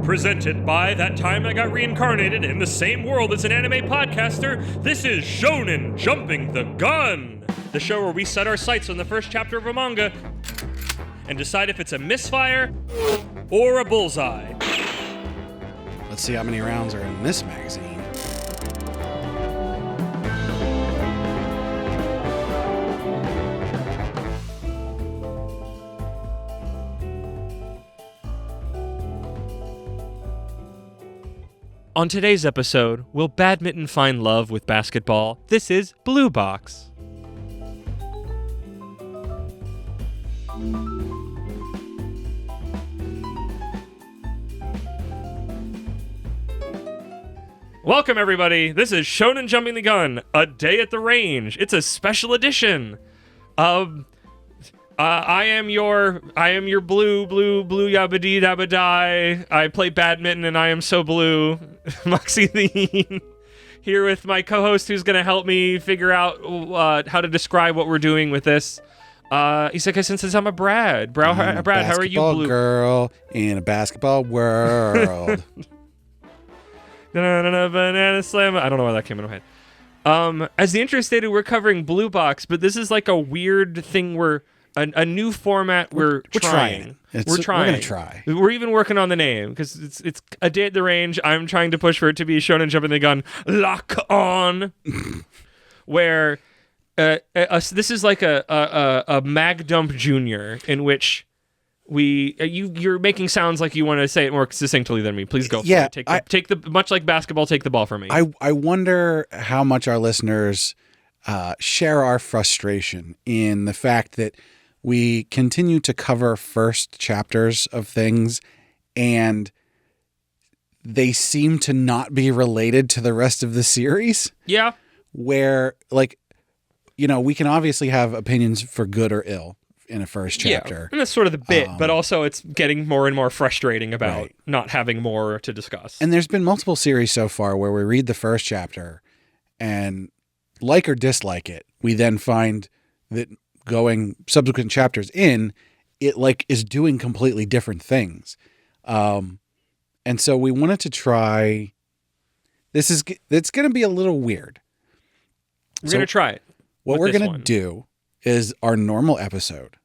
Presented by That Time I Got Reincarnated in the Same World as an Anime Podcaster, this is Shonen Jumping the Gun, the show where we set our sights on the first chapter of a manga and decide if it's a misfire or a bullseye. Let's see how many rounds are in this magazine. On today's episode, will badminton find love with basketball? This is Blue Box. Welcome, everybody. This is Shonen Jumping the Gun, a day at the range. It's a special edition. I am your blue yabba-dee dabba-die. I play badminton and I am so blue. Moxie the Yeen, here with my co-host who's going to help me figure out how to describe what we're doing with this. Isekai Sensei-Sama Brad. Brad, how are you, blue? Girl in a basketball world. Banana slam. I don't know why that came in my head. As the intro stated, we're covering Blue Box, but this is like a weird thing where a new format we're trying. We're going to try. We're even working on the name because it's a day at the range. I'm trying to push for it to be Shonen Jumping the Gun Lock On, where this is like a Mag Dump Junior in which you're making sounds like you want to say it more succinctly than me. Please go for it. Take the much like basketball, take the ball from me. I wonder how much our listeners share our frustration in the fact that we continue to cover first chapters of things and they seem to not be related to the rest of the series. Yeah. Where, like, you know, we can obviously have opinions for good or ill in a first chapter. Yeah. And that's sort of the bit, but also it's getting more and more frustrating about not having more to discuss. And there's been multiple series so far where we read the first chapter and like or dislike it, we then find that going subsequent chapters in, it like is doing completely different things. And so we wanted to try, it's going to be a little weird. We're going to try it. What we're going to do is our normal episode.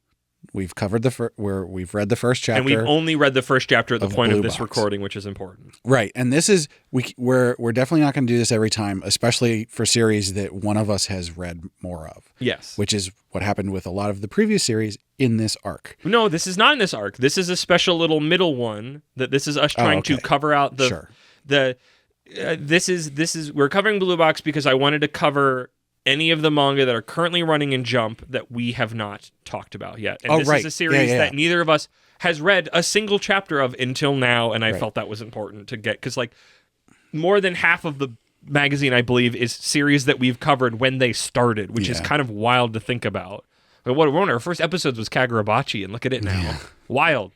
We've covered we've read the first chapter, and we've only read the first chapter at the point of this recording, which is important, right? And this is we're definitely not going to do this every time, especially for series that one of us has read more of. Yes, which is what happened with a lot of the previous series in this arc. No, this is not in this arc. This is a special little middle one. That this is us trying to cover out the this is we're covering Blue Box because I wanted to cover any of the manga that are currently running in Jump that we have not talked about yet. And this is a series that neither of us has read a single chapter of until now, and I felt that was important to get, because like more than half of the magazine, I believe, is series that we've covered when they started, which is kind of wild to think about. But one of our first episodes was Kagurabachi, and look at it now. Yeah. Wild.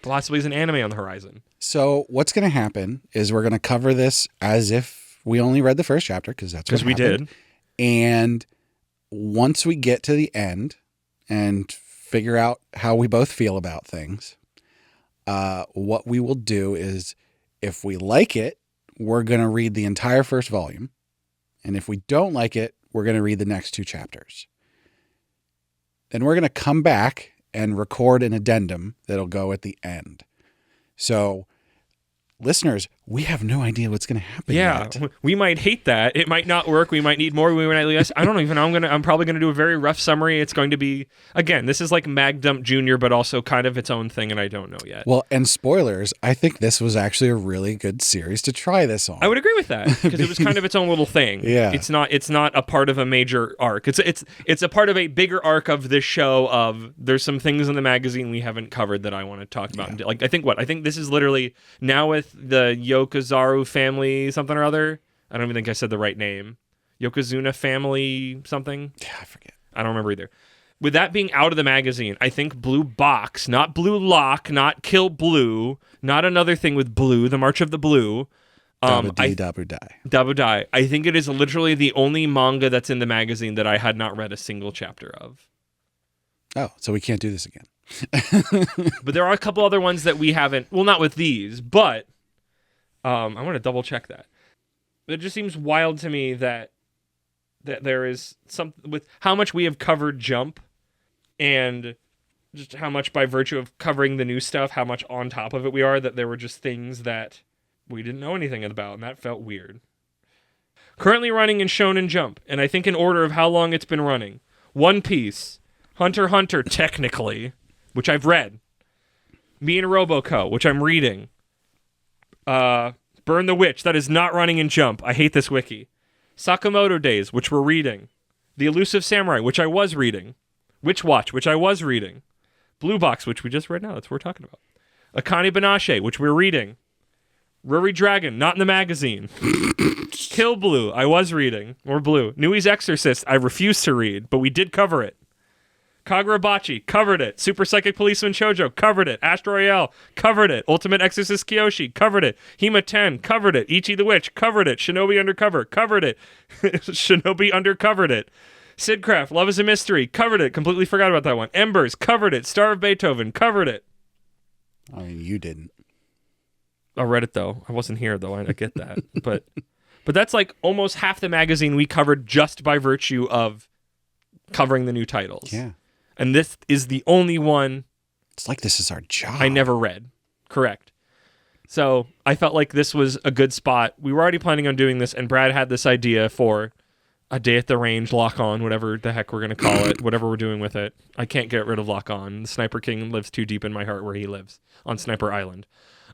Possibly is an anime on the horizon. So what's going to happen is we're going to cover this as if we only read the first chapter, because that's what happened. Because we did. And once we get to the end and figure out how we both feel about things, what we will do is, if we like it, we're going to read the entire first volume. And if we don't like it, we're going to read the next two chapters. Then we're going to come back and record an addendum that'll go at the end. So, listeners, we have no idea what's going to happen yet. We might hate that. It might not work. We might need more. We might less. I don't even know. I'm probably going to do a very rough summary. It's going to be, again, this is like Mag Dump Junior, but also kind of its own thing, and I don't know yet. Well, and spoilers, I think this was actually a really good series to try this on. I would agree with that, because it was kind of its own little thing. Yeah. It's not a part of a major arc. It's a part of a bigger arc of this show of there's some things in the magazine we haven't covered that I want to talk about. Yeah. Like I think this is literally now with the Yokozaru family something or other. I don't even think I said the right name. Yokozuna family something. Yeah, I forget. I don't remember either. With that being out of the magazine, I think Blue Box, not Blue Lock, not Kill Blue, not another thing with Blue, the March of the Blue. Dabu Die. Dabu Die. I think it is literally the only manga that's in the magazine that I had not read a single chapter of. Oh, so we can't do this again. But there are a couple other ones that we haven't, well, not with these, but I want to double check that. It just seems wild to me that there is some with how much we have covered Jump, and just how much by virtue of covering the new stuff, how much on top of it we are, that there were just things that we didn't know anything about, and that felt weird. Currently running in Shonen Jump, and I think in order of how long it's been running: One Piece, Hunter x Hunter technically, which I've read, Me and Roboco, which I'm reading, Burn the Witch, that is not running in Jump. I hate this wiki. Sakamoto Days, which we're reading. The Elusive Samurai, which I was reading. Witch Watch, which I was reading. Blue Box, which we just read now. That's what we're talking about. Akane Banashi, which we're reading. Ruri Dragon, not in the magazine. Kill Blue, I was reading. Or Blue. Nui's Exorcist, I refuse to read, but we did cover it. Kagurabachi, covered it. Super Psychic Policeman Shoujo, covered it. Astro Royale, covered it. Ultimate Exorcist Kyoshi, covered it. Hima 10, covered it. Ichi the Witch, covered it. Shinobi Undercover, covered it. Shinobi Undercovered it. Sidcraft, Love is a Mystery, covered it. Completely forgot about that one. Embers, covered it. Star of Beethoven, covered it. I mean, you didn't. I read it, though. I wasn't here, though. I get that. But that's like almost half the magazine we covered just by virtue of covering the new titles. Yeah. And this is the only one... It's like this is our job. I never read. Correct. So I felt like this was a good spot. We were already planning on doing this, and Brad had this idea for a day at the range, lock on, whatever the heck we're going to call it, whatever we're doing with it. I can't get rid of lock on. The Sniper King lives too deep in my heart where he lives, on Sniper Island.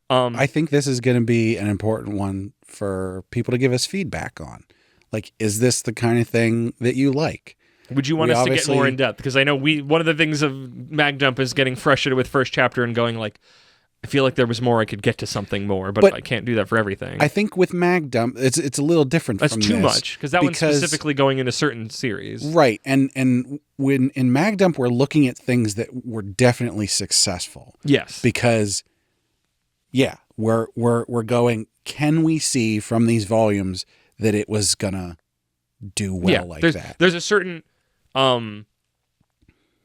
I think this is going to be an important one for people to give us feedback on. Like, is this the kind of thing that you like? Would you want us to get more in depth? Because I know one of the things of Mag Dump is getting frustrated with first chapter and going like, I feel like there was more I could get to something more, but I can't do that for everything. I think with Mag Dump, it's a little different from this. That's too much, because that one's specifically going in a certain series. Right, and when in Mag Dump, we're looking at things that were definitely successful. Yes. Because, yeah, we're going, can we see from these volumes that it was going to do well that? There's a certain...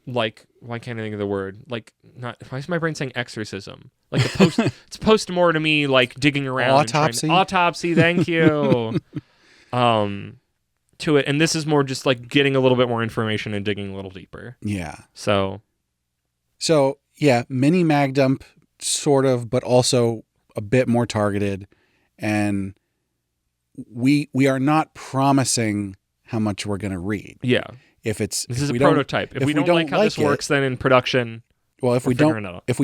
like, why can't I think of the word? Like, not, why is my brain saying exorcism? Like it's post-mortem-y, like digging around. Autopsy. Autopsy, thank you. To it. And this is more just like getting a little bit more information and digging a little deeper. Yeah. So yeah, mini Mag Dump, sort of, but also a bit more targeted. And we are not promising how much we're going to read. Yeah. This is a prototype. If we don't like how this works, then in production, if we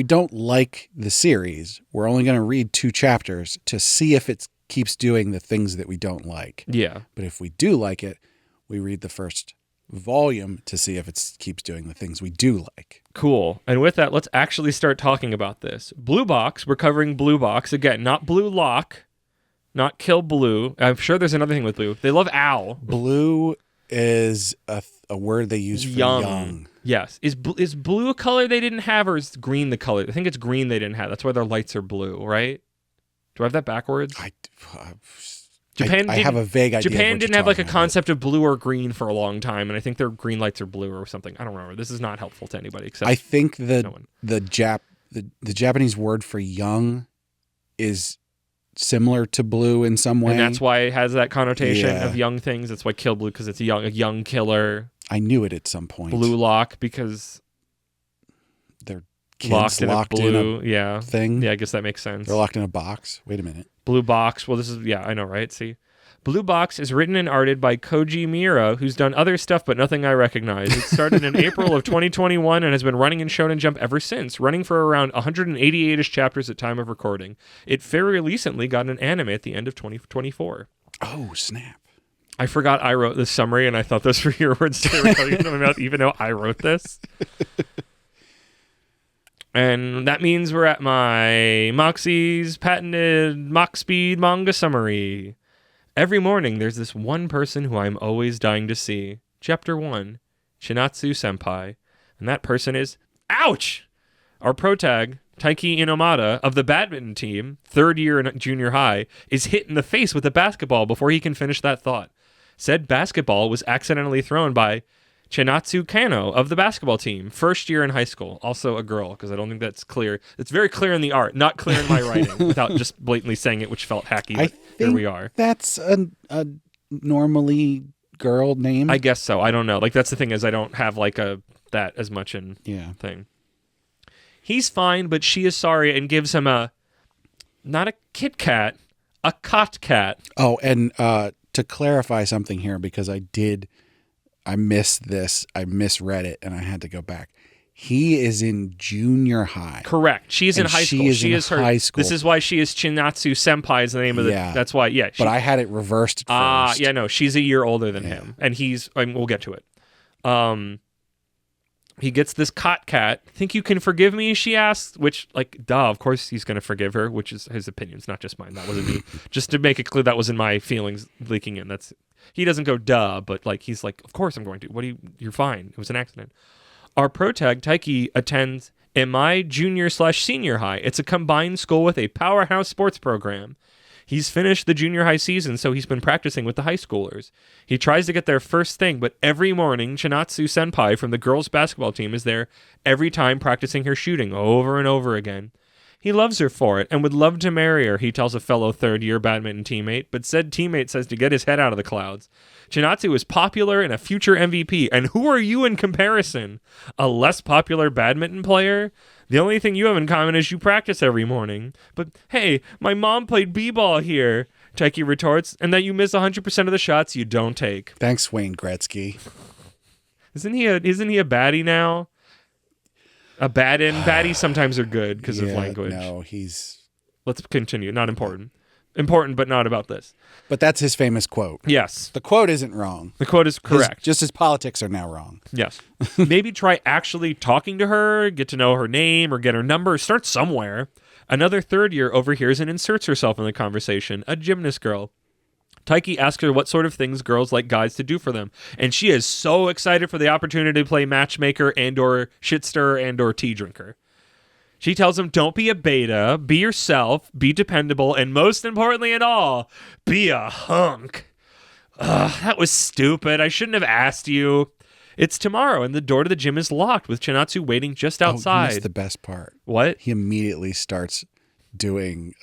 don't like the series, we're only going to read 2 chapters to see if it keeps doing the things that we don't like. Yeah. But if we do like it, we read the first volume to see if it keeps doing the things we do like. Cool. And with that, let's actually start talking about this. Blue Box, we're covering Blue Box. Again, not Blue Lock, not Kill Blue. I'm sure there's another thing with Blue. They love owl. Blue is a word they use for young. Yes. Is blue a color they didn't have, or is green the color? I think it's green they didn't have. That's why their lights are blue, right? Do I have that backwards? I have a vague idea. Japan didn't have like a concept of blue or green for a long time, and I think their green lights are blue or something. I don't remember. This is not helpful to anybody except I think the Japanese word for young is similar to blue in some way, and that's why it has that connotation of young things. That's why Kill Blue, because it's a young killer. I knew it at some point. Blue Lock, because they're kids locked in a thing. Yeah, I guess that makes sense. They're locked in a box. Wait a minute. Blue Box. Well, this is I know, right? See, Blue Box is written and arted by Koji Miura, who's done other stuff but nothing I recognize. It started in April of 2021 and has been running in Shonen Jump ever since, running for around 188-ish chapters at time of recording. It very recently got an anime at the end of 2024. Oh, snap. I forgot I wrote this summary, and I thought those were your words to tell you about, even though I wrote this. And that means we're at my Moxie's patented Mach Speed manga summary. Every morning, there's this one person who I'm always dying to see. Chapter 1, Shinatsu Senpai. And that person is... Ouch! Our protag, Taiki Inomata, of the badminton team, 3rd year in junior high, is hit in the face with a basketball before he can finish that thought. Said basketball was accidentally thrown by Chinatsu Kano of the basketball team, first year in high school, also a girl, because I don't think that's clear. It's very clear in the art, not clear in my writing, without just blatantly saying it, which felt hacky, but here we are. That's a normally girl name. I guess so. I don't know. Like, that's the thing, is I don't have like that as much in thing. He's fine, but she is sorry and gives him not a Kit Kat, a Cot Cat. Oh, and to clarify something here, because I missed this. I misread it, and I had to go back. He is in junior high. Correct. She's in high school. She is in high school. This is why she is Chinatsu Senpai is the name of the... Yeah. That's why, But I had it reversed at first. Yeah, no. She's a year older than him. And we'll get to it. He gets this Cot Cat. Think you can forgive me, she asks, which, like, duh, of course he's going to forgive her, which is his opinions, not just mine. That wasn't me. Just to make it clear, that wasn't my feelings leaking in. He doesn't go duh, but like he's like, of course I'm going to. You're fine. It was an accident. Our protag, Taiki, attends MI junior/senior high. It's a combined school with a powerhouse sports program. He's finished the junior high season, so he's been practicing with the high schoolers. He tries to get there first thing, but every morning, Chinatsu Senpai from the girls' basketball team is there every time practicing her shooting over and over again. He loves her for it and would love to marry her, he tells a fellow third-year badminton teammate, but said teammate says to get his head out of the clouds. Chinatsu is popular and a future MVP, and who are you in comparison? A less popular badminton player? The only thing you have in common is you practice every morning. But hey, my mom played b-ball here, Taiki retorts, and that you miss 100% of the shots you don't take. Thanks, Wayne Gretzky. Isn't he a baddie now? A baddie sometimes are good because of language. No, Let's continue. Not important. Important, but not about this. But that's his famous quote. Yes. The quote isn't wrong. The quote is correct. Just his politics are now wrong. Yes. Maybe try actually talking to her, get to know her name, or get her number. Start somewhere. Another third year overhears and inserts herself in the conversation, a gymnast girl. Taiki asks her what sort of things girls like guys to do for them, and she is so excited for the opportunity to play matchmaker and or shit stirrer and or tea drinker. She tells him, don't be a beta, be yourself, be dependable, and most importantly in all, be a hunk. Ugh, that was stupid. I shouldn't have asked you. It's tomorrow, and the door to the gym is locked, with Chinatsu waiting just outside. That's the best part. What? He immediately starts doing...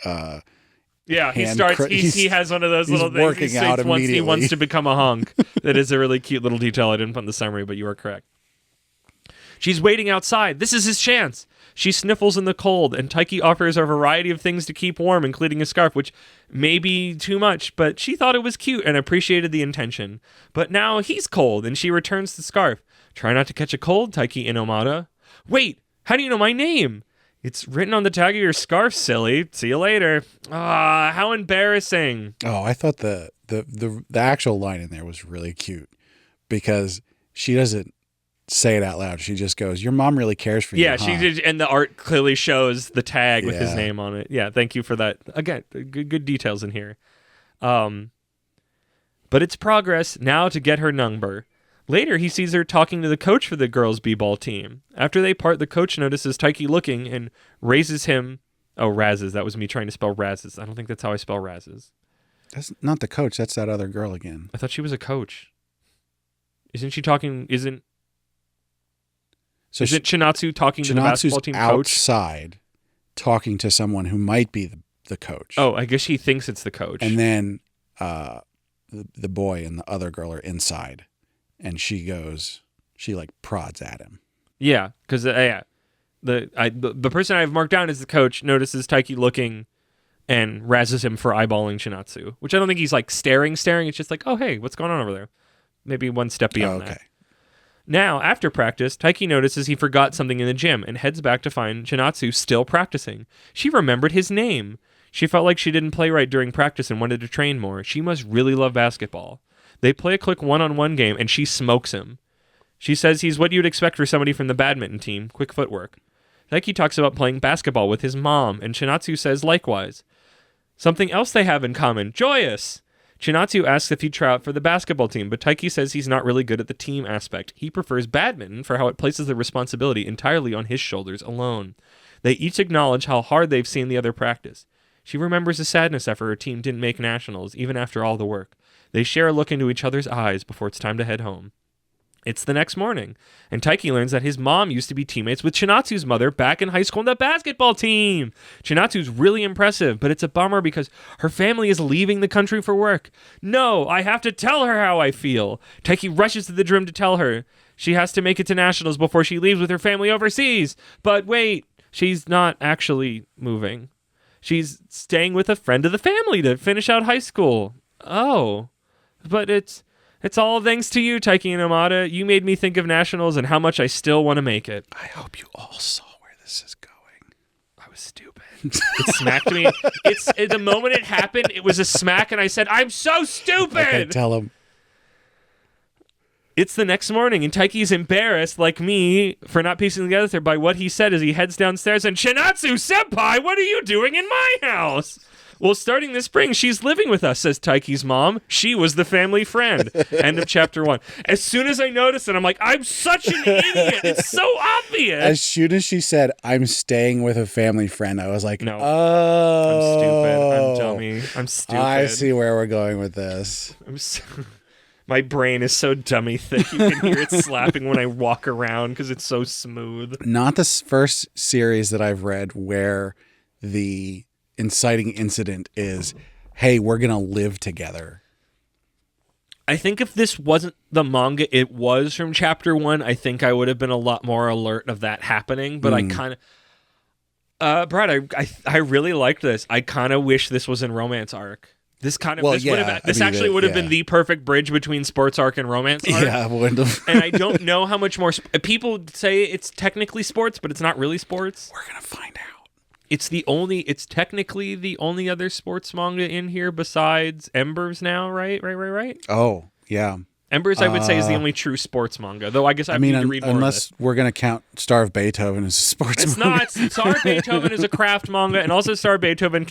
Yeah, he has one of those little things. Working out immediately. He wants to become a hunk. That is a really cute little detail I didn't put in the summary, but you are correct. She's waiting outside. This is his chance. She sniffles in the cold, and Taiki offers a variety of things to keep warm, including a scarf, which may be too much, but she thought it was cute and appreciated the intention. But now he's cold, and she returns the scarf. Try not to catch a cold, Taiki Inomata. Wait, how do you know my name? It's written on the tag of your scarf, silly. See you later. Ah, how embarrassing. Oh, I thought the actual line in there was really cute because she doesn't say it out loud. She just goes, your mom really cares for you. Yeah, she did, and the art clearly shows the tag with his name on it. Yeah, thank you for that. Again, good details in here. But it's progress now to get her number. Later, he sees her talking to the coach for the girls' b-ball team. After they part, the coach notices Taiki looking and raises him. Oh, razzes. That was me trying to spell razzes. I don't think that's how I spell razzes. That's not the coach. That's that other girl again. I thought she was a coach. Isn't she talking? Isn't Chinatsu talking to the basketball team coach? Outside talking to someone who might be the coach. Oh, I guess he thinks it's the coach. And then the boy and the other girl are inside. And she like prods at him. Yeah, because the person I have marked down as the coach notices Taiki looking and razzes him for eyeballing Chinatsu, which I don't think he's like staring. It's just like, oh, hey, what's going on over there? Maybe one step beyond that. Now, after practice, Taiki notices he forgot something in the gym and heads back to find Chinatsu still practicing. She remembered his name. She felt like she didn't play right during practice and wanted to train more. She must really love basketball. They play a quick one-on-one game, and she smokes him. She says he's what you'd expect for somebody from the badminton team, quick footwork. Taiki talks about playing basketball with his mom, and Chinatsu says likewise. Something else they have in common, joyous! Chinatsu asks if he'd try out for the basketball team, but Taiki says he's not really good at the team aspect. He prefers badminton for how it places the responsibility entirely on his shoulders alone. They each acknowledge how hard they've seen the other practice. She remembers the sadness after her team didn't make nationals, even after all the work. They share a look into each other's eyes before it's time to head home. It's the next morning, and Taiki learns that his mom used to be teammates with Chinatsu's mother back in high school on the basketball team. Chinatsu's really impressive, but it's a bummer because her family is leaving the country for work. No, I have to tell her how I feel. Taiki rushes to the gym to tell her. She has to make it to nationals before she leaves with her family overseas. But wait, she's not actually moving. She's staying with a friend of the family to finish out high school. Oh, but it's all thanks to you, Taiki and Amada. You made me think of nationals and how much I still want to make it. I hope you all saw where this is going. I was stupid. It smacked me. The moment it happened, it was a smack, and I said, I'm so stupid! I tell him. It's the next morning, and Taiki's embarrassed, like me, for not piecing together by what he said as he heads downstairs, and Chinatsu-senpai, what are you doing in my house? Well, starting this spring, she's living with us, says Taiki's mom. She was the family friend. End of chapter 1. As soon as I noticed it, I'm like, I'm such an idiot. It's so obvious. As soon as she said, I'm staying with a family friend, I was like, no. Oh. I'm stupid. I'm dummy. I'm stupid. I see where we're going with this. My brain is so dummy thick. You can hear it slapping when I walk around because it's so smooth. Not the first series that I've read where the inciting incident is, hey, we're going to live together. I think if this wasn't the manga it was from chapter 1, I think I would have been a lot more alert of that happening. But I kind of... Brad, I really liked this. I kind of wish this was in romance arc. This kind of this actually would have been the perfect bridge between sports arc and romance arc. Yeah, would have. And I don't know how much more people say it's technically sports, but it's not really sports. We're gonna find out. It's technically the only other sports manga in here besides Embers now, right? Right. Oh, yeah. Embers, I would say, is the only true sports manga, though I guess I need to read more unless we're going to count Star of Beethoven as a sports manga. It's not. Star of Beethoven is a craft manga, and also Star of Beethoven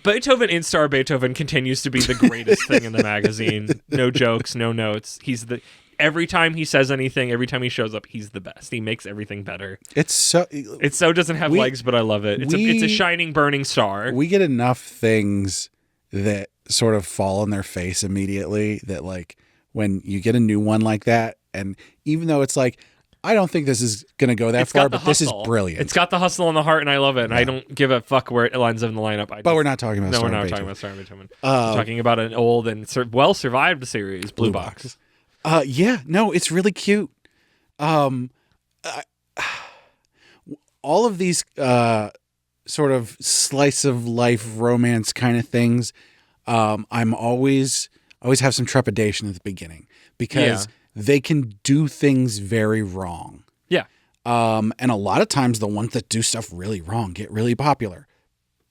Beethoven in Star of Beethoven continues to be the greatest thing in the magazine. No jokes, no notes. Every time he says anything, every time he shows up, he's the best. He makes everything better. It doesn't have legs, but I love it. It's a shining, burning star. We get enough things that sort of fall on their face immediately that, like, when you get a new one like that, and even though it's like, I don't think this is going to go that far, but this is brilliant. It's got the hustle and the heart, and I love it. And I don't give a fuck where it lines up in the lineup. But we're not talking about Star of Beethoven. No, we're not talking about Star of Beethoven. We're talking about an old and well-survived series, Blue Box. Yeah, no, it's really cute. All of these sort of slice of life romance kind of things, I'm always have some trepidation at the beginning because they can do things very wrong. Yeah. And a lot of times the ones that do stuff really wrong get really popular.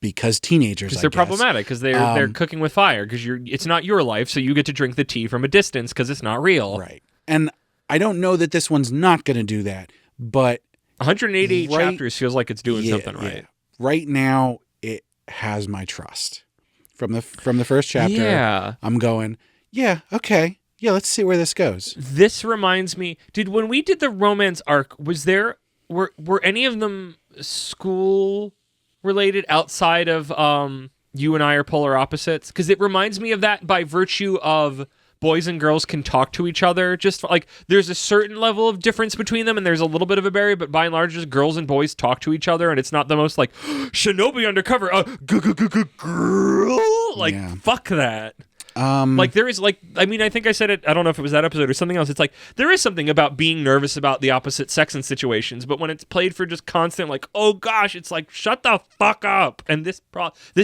Because teenagers, they're problematic, because they're cooking with fire, because it's not your life, so you get to drink the tea from a distance because it's not real. Right. And I don't know that this one's not going to do that, but 188 chapters feels like it's doing something right. Yeah. Right now, it has my trust. From the first chapter, I'm going, yeah, okay. Yeah, let's see where this goes. This reminds me, when we did the romance arc, were any of them school related outside of You and I Are Polar Opposites? Because it reminds me of that by virtue of boys and girls can talk to each other. Just like there's a certain level of difference between them, and there's a little bit of a barrier, but by and large, just girls and boys talk to each other, and it's not the most like Shinobi undercover, girl. Like fuck that. Like there is I think I said it, I don't know if it was that episode or something else. It's like there is something about being nervous about the opposite sex in situations, but when it's played for just constant like, oh gosh, it's like shut the fuck up. And this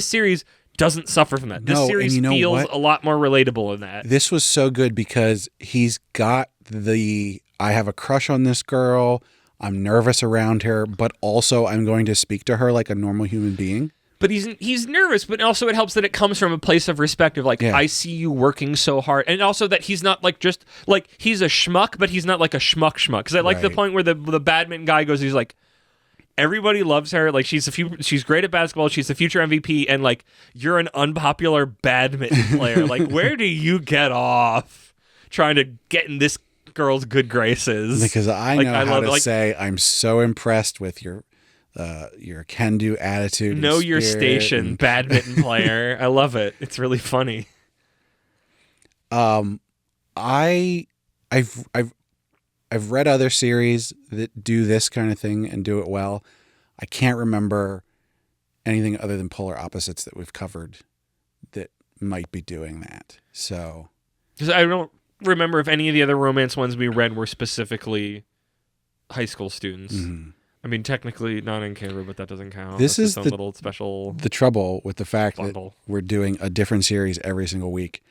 series doesn't suffer from that. This series feels a lot more relatable in that. This was so good because he's got I have a crush on this girl, I'm nervous around her, but also I'm going to speak to her like a normal human being. But he's nervous, but also it helps that it comes from a place of respect of like, I see you working so hard. And also that he's not like just like, he's a schmuck, but he's not like a schmuck. Because I like the point where the badminton guy goes, he's like, everybody loves her. Like she's great at basketball. She's the future MVP. And like, you're an unpopular badminton player. Like, where do you get off trying to get in this girl's good graces? Because I know how to say, I'm so impressed with your can-do attitude. Know your station, badminton player. I love it. It's really funny. I've I've read other series that do this kind of thing and do it well. I can't remember anything other than Polar Opposites that we've covered that might be doing that. So, because I don't remember if any of the other romance ones we read were specifically high school students. Mm-hmm. I mean, technically not in Canberra, but that doesn't count. This is the little special. The trouble with the fact bundle. That we're doing a different series every single week.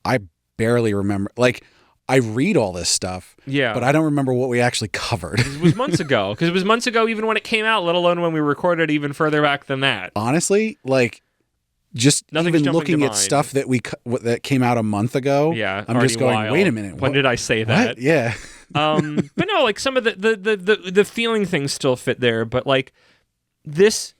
I barely remember. Like, I read all this stuff, but I don't remember what we actually covered. It was months ago, because it was months ago even when it came out, let alone when we recorded even further back than that. Honestly, like, just Nothing's even looking at stuff that that came out a month ago, I'm just going, wild. Wait a minute. When did I say that? What? Yeah. But no, like some of the feeling things still fit there, but like this,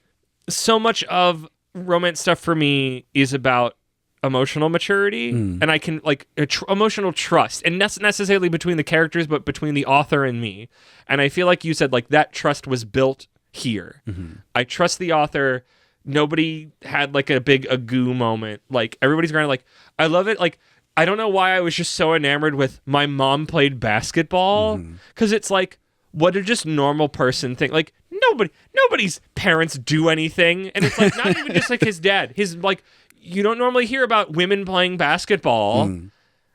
so much of romance stuff for me is about emotional maturity, and I can like emotional trust, and not necessarily between the characters, but between the author and me. And I feel like you said, like, that trust was built here. Mm-hmm. I trust the author. Nobody had like a big agoo moment. Like, everybody's going like, I love it. Like, I don't know why I was just so enamored with my mom played basketball, because it's like, what did just normal person think? Like, nobody's parents do anything, and it's like not even just like his dad. His like, you don't normally hear about women playing basketball.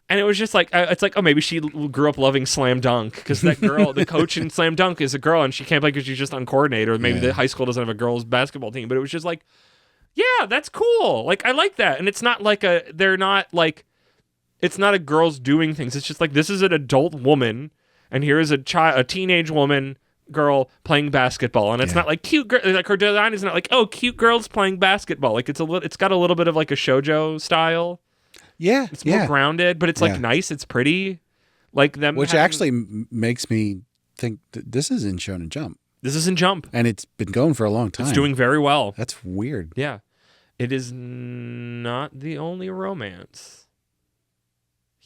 And it was just like, it's like, oh, maybe she grew up loving slam dunk because that girl, the coach in slam dunk is a girl and she can't play because she's just uncoordinated, or maybe the high school doesn't have a girls basketball team. But it was just like, yeah, that's cool. Like, I like that. And it's not like it's not a girl's doing things. It's just like, this is an adult woman, and here is a teenage woman, girl playing basketball, and it's not like cute girl. Like, her design is not like, oh, cute girls playing basketball. Like, it's got a little bit of like a shoujo style. Yeah, it's more grounded, but it's like nice. It's pretty, like them, which actually makes me think that this is in Shonen Jump. This is in Jump, and it's been going for a long time. It's doing very well. That's weird. Yeah, it is not the only romance.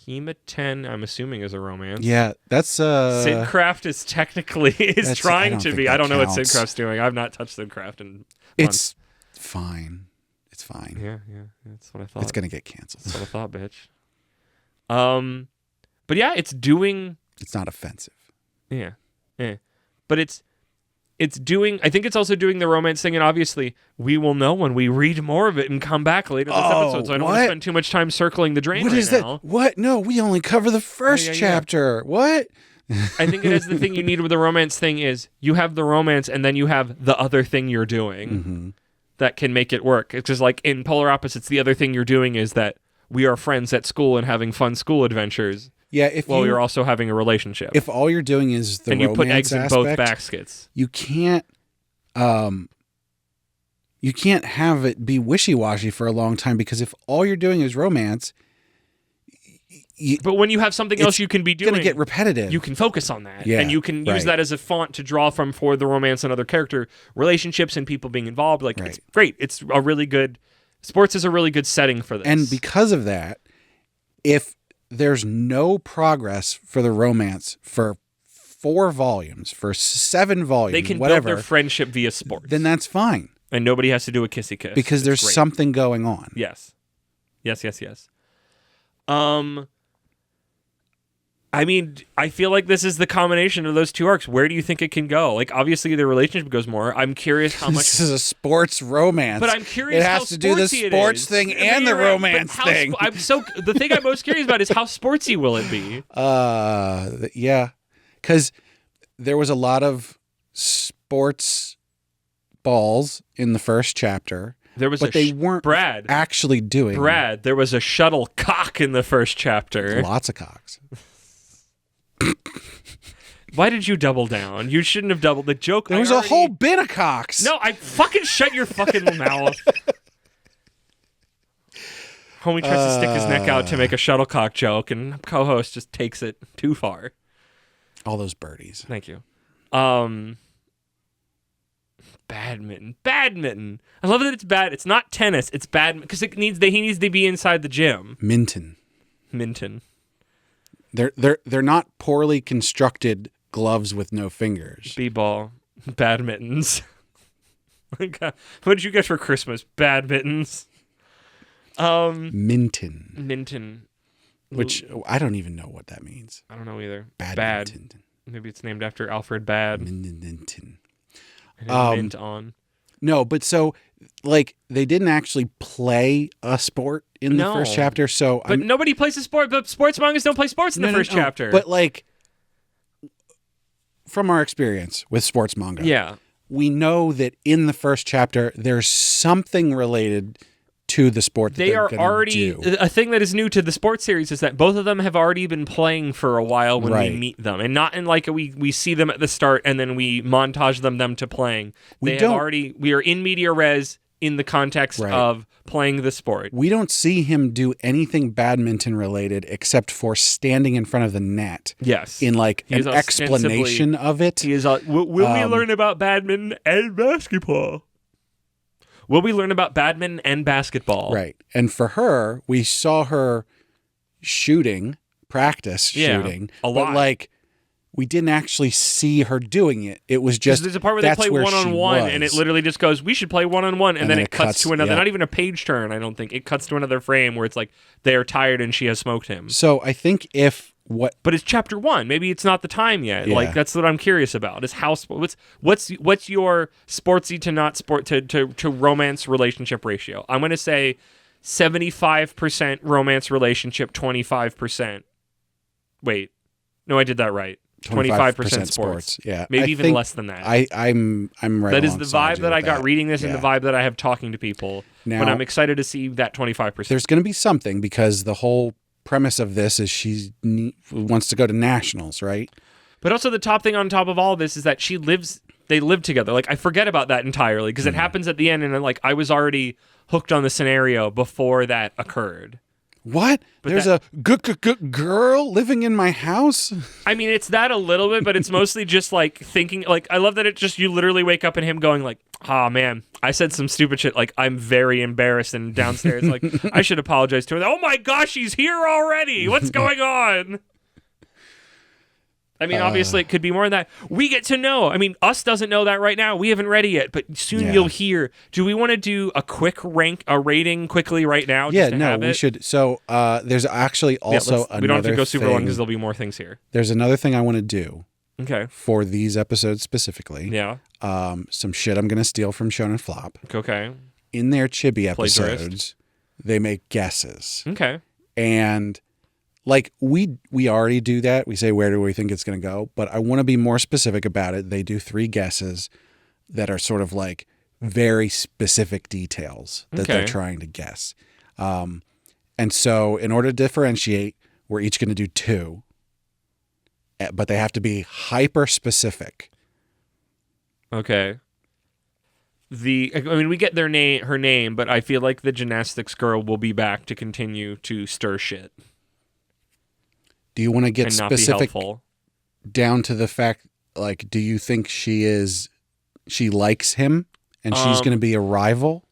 Hema 10, I'm assuming, is a romance. Yeah, that's Sidcraft is technically trying to be. I don't know what Sidcraft's doing. I've not touched Sidcraft in months. It's fine. It's fine. Yeah, that's what I thought. It's gonna get canceled. That's what I thought, bitch. But yeah, it's doing. It's not offensive. Yeah, but it's doing. I think it's also doing the romance thing, and obviously we will know when we read more of it and come back later this episode. So I don't want to spend too much time circling the drain. What is now. That? What? No, we only cover the first chapter. What? I think it is the thing you need with the romance thing is you have the romance and then you have the other thing you're doing that can make it work. It's just like in Polar Opposites, the other thing you're doing is that we are friends at school and having fun school adventures. Yeah, while you're also having a relationship. If all you're doing is the romance and you put eggs aspect, in both baskets, you can't have it be wishy-washy for a long time, because if all you're doing is romance, but when you have something else you can be doing, it's going to get repetitive. You can focus on that, and you can use that as a font to draw from for the romance and other character relationships and people being involved. Like, it's great. It's a really good. Sports is a really good setting for this, and because of that, if there's no progress for the romance for 4 volumes, for 7 volumes, they can whatever, build their friendship via sports. Then that's fine, and nobody has to do a kissy kiss because there's something going on. Yes. I mean, I feel like this is the combination of those 2 arcs. Where do you think it can go? Like, obviously, the relationship goes more. I'm curious how much. This is a sports romance. But I'm curious. It has to do the sports thing and the romance thing. The thing I'm most curious about is how sportsy will it be? Yeah, because there was a lot of sports balls in the first chapter. But they weren't actually doing. There was a shuttle cock in the first chapter. Lots of cocks. Why did you double down? You shouldn't have doubled the joke. There was a whole bin of cocks. No, I fucking shut your fucking mouth. Homie tries to stick his neck out to make a shuttlecock joke, and co-host just takes it too far. All those birdies. Thank you. Badminton. I love that it's bad. It's not tennis. It's badminton because he needs to be inside the gym. Minton. They're not poorly constructed gloves with no fingers. B-ball. Badmintons. What did you get for Christmas? Badmintons. Minton. Which I don't even know what that means. I don't know either. Badminton. Maybe it's named after Alfred Bad. Minton. And mint on. No, but so like they didn't actually play a sport in the first chapter. So but nobody plays a sport. But sports mangas don't play sports in the first chapter. But like from our experience with sports manga, we know that in the first chapter there's something related to the sport that they are already do. A thing that is new to the sports series is that both of them have already been playing for a while when we meet them, and not in like we see them at the start and then we montage them to playing. We are in media res in the context of playing the sport. We don't see him do anything badminton related except for standing in front of the net. Yes, in like an explanation of it. He is. Will we learn about badminton and basketball? Will we learn about badminton and basketball? Right. And for her, we saw her shooting, practice shooting. A lot. But like, we didn't actually see her doing it. It was just, there's a part where they play one-on-one, and it literally just goes, we should play one-on-one, and then it cuts to another, not even a page turn, I don't think. It cuts to another frame where it's like, they are tired and she has smoked him. So I think but it's chapter 1. Maybe it's not the time yet. Yeah. Like that's what I'm curious about. Is how what's your sportsy to not sport to romance relationship ratio? I'm gonna say 75% romance relationship, 25%. Wait, no, I did that right. 25% sports. Yeah, maybe even less than that. I'm right. That is the vibe that I got reading this, and the vibe that I have talking to people. Now, but I'm excited to see that 25%. There's going to be something because the whole premise of this is she wants to go to nationals, right? But also the top thing on top of all of this is that they live together. Like I forget about that entirely because it happens at the end, and like I was already hooked on the scenario before that occurred. What? But there's a girl living in my house? I mean, it's that a little bit, but it's mostly just like thinking, like, I love that it just, you literally wake up and him going like, oh man, I said some stupid shit. Like, I'm very embarrassed, and downstairs, like, I should apologize to her. Oh my gosh, she's here already. What's going on? I mean, obviously, it could be more than that. We get to know. I mean, Us doesn't know that right now. We haven't read it yet, but soon you'll hear. Do we want to do a quick rating quickly right now? Yeah, no, we should. So there's actually also another. We don't have to go super long because there'll be more things here. There's another thing I want to do. Okay. For these episodes specifically. Yeah. Some shit I'm going to steal from Shonen Flop. Okay. In their Chibi episodes, they make guesses. Okay. And like we already do that. We say, where do we think it's going to go? But I want to be more specific about it. They do 3 guesses that are sort of like very specific details that they're trying to guess. And so in order to differentiate, we're each going to do 2, but they have to be hyper specific. Okay. I mean, we get her name, but I feel like the gymnastics girl will be back to continue to stir shit. Do you want to get specific down to the fact, like, do you think she likes him and she's going to be a rival?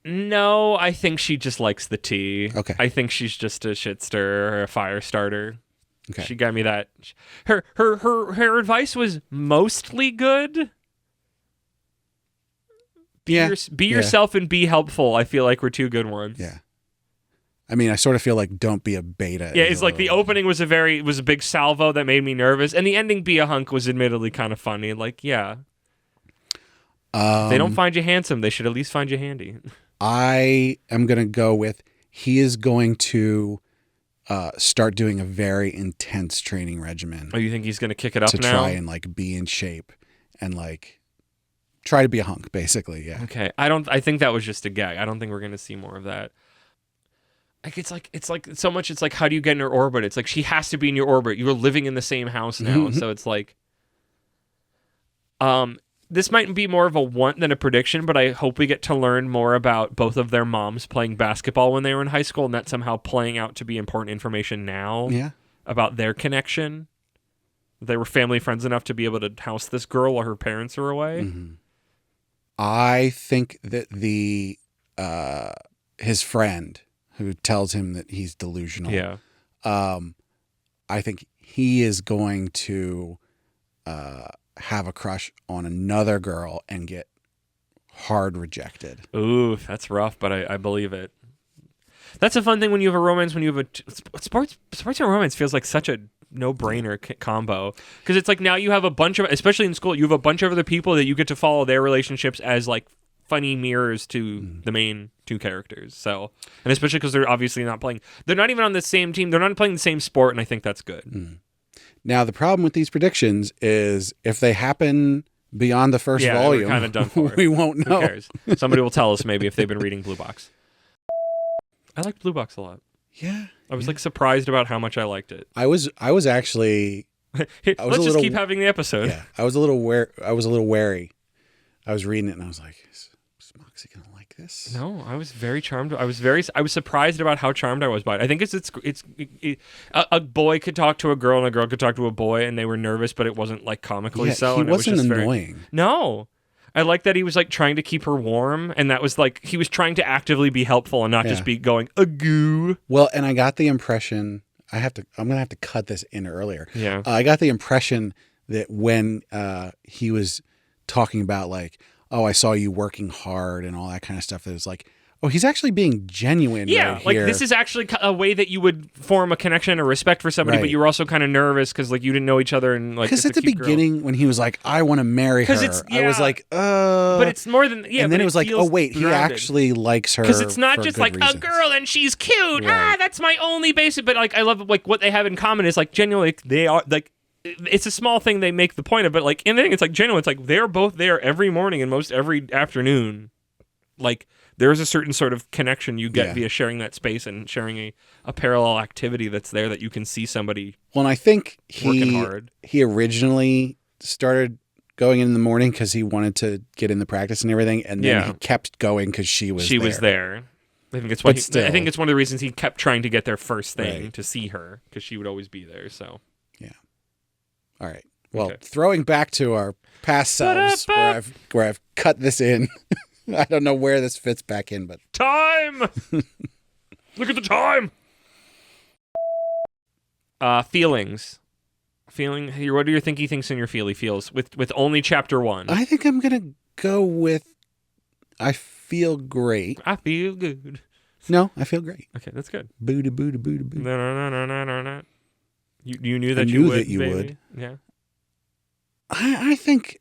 No, I think she just likes the tea. Okay. I think she's just a shit stirrer or a fire starter. Okay. She got me that. Her advice was mostly good. Be yourself and be helpful. I feel like were 2 good ones. Yeah. I mean, I sort of feel like don't be a beta. Yeah, it's like the opening was a big salvo that made me nervous, and the ending, be a hunk, was admittedly kind of funny. Like, yeah. If they don't find you handsome, they should at least find you handy. I am going to go with he is going to start doing a very intense training regimen. Oh, you think he's going to kick it up now? To try and like be in shape and like try to be a hunk, basically, yeah. Okay. I think that was just a gag. I don't think we're going to see more of that. Like it's like so much. It's like, how do you get in her orbit? It's like she has to be in your orbit. You are living in the same house now, so it's like, this might be more of a want than a prediction, but I hope we get to learn more about both of their moms playing basketball when they were in high school, and that somehow playing out to be important information now. Yeah, about their connection. They were family friends enough to be able to house this girl while her parents are away. Mm-hmm. I think that his friend, who tells him that he's delusional. Yeah. I think he is going to have a crush on another girl and get hard rejected. Ooh, that's rough, but I believe it. That's a fun thing when you have a romance, when you have sports and romance feels like such a no-brainer combo. Because it's like now you have a bunch of, especially in school, you have a bunch of other people that you get to follow their relationships as like funny mirrors to the main two characters. So, and especially because they're obviously not playing, they're not even on the same team. They're not playing the same sport, and I think that's good. Now, the problem with these predictions is if they happen beyond the first volume, kind of done for. We won't know. Who cares? Somebody will tell us maybe if they've been reading Blue Box. I liked Blue Box a lot. Yeah. I was like surprised about how much I liked it. I was actually Let's just keep having the episode. Yeah. I was a little wary. I was reading it and I was like, is Moxie gonna like this? No, I was very charmed. I was surprised about how charmed I was by it. I think a boy could talk to a girl and a girl could talk to a boy and they were nervous, but it wasn't like comically so. He and wasn't it was just annoying. No. I like that he was like trying to keep her warm, and that was like he was trying to actively be helpful and not just be going a goo. Well, and I got the impression I'm gonna have to cut this in earlier. Yeah, I got the impression that when he was talking about like, oh, I saw you working hard and all that kind of stuff, that was like, oh, he's actually being genuine. Yeah, right like here. this is actually a way that you would form a connection or respect for somebody, but you were also kind of nervous because like you didn't know each other and like. Because at the beginning, when he was like, "I want to marry her," I was like, But it's more than And then it was like, "Oh wait, he actually likes her." Because it's not just like reasons. a girl and she's cute. Right. That's my only basic. But like I love like what they have in common is like genuinely like, they are like. It's a small thing they make the point of, but like in the thing, it's like genuine. It's like they're both there every morning and most every afternoon. Like there's a certain sort of connection you get via sharing that space and sharing a parallel activity that's there that you can see somebody. Well, and I think working hard. He originally started going in the morning because he wanted to get in the practice and everything, and then he kept going because she was there. I think it's why. I think it's one of the reasons he kept trying to get there first thing to see her because she would always be there. So. All right. Well, throwing back to our past selves, where I've cut this in. I don't know where this fits back in, but time. Look at the time. Feelings. What do you think he thinks in your feels with only chapter 1? I think I'm gonna go with I feel great. I feel good. No, I feel great. Okay, that's good. Booty, booty, booty, booty. No. You knew that I you knew would. That you baby. would. Yeah. I think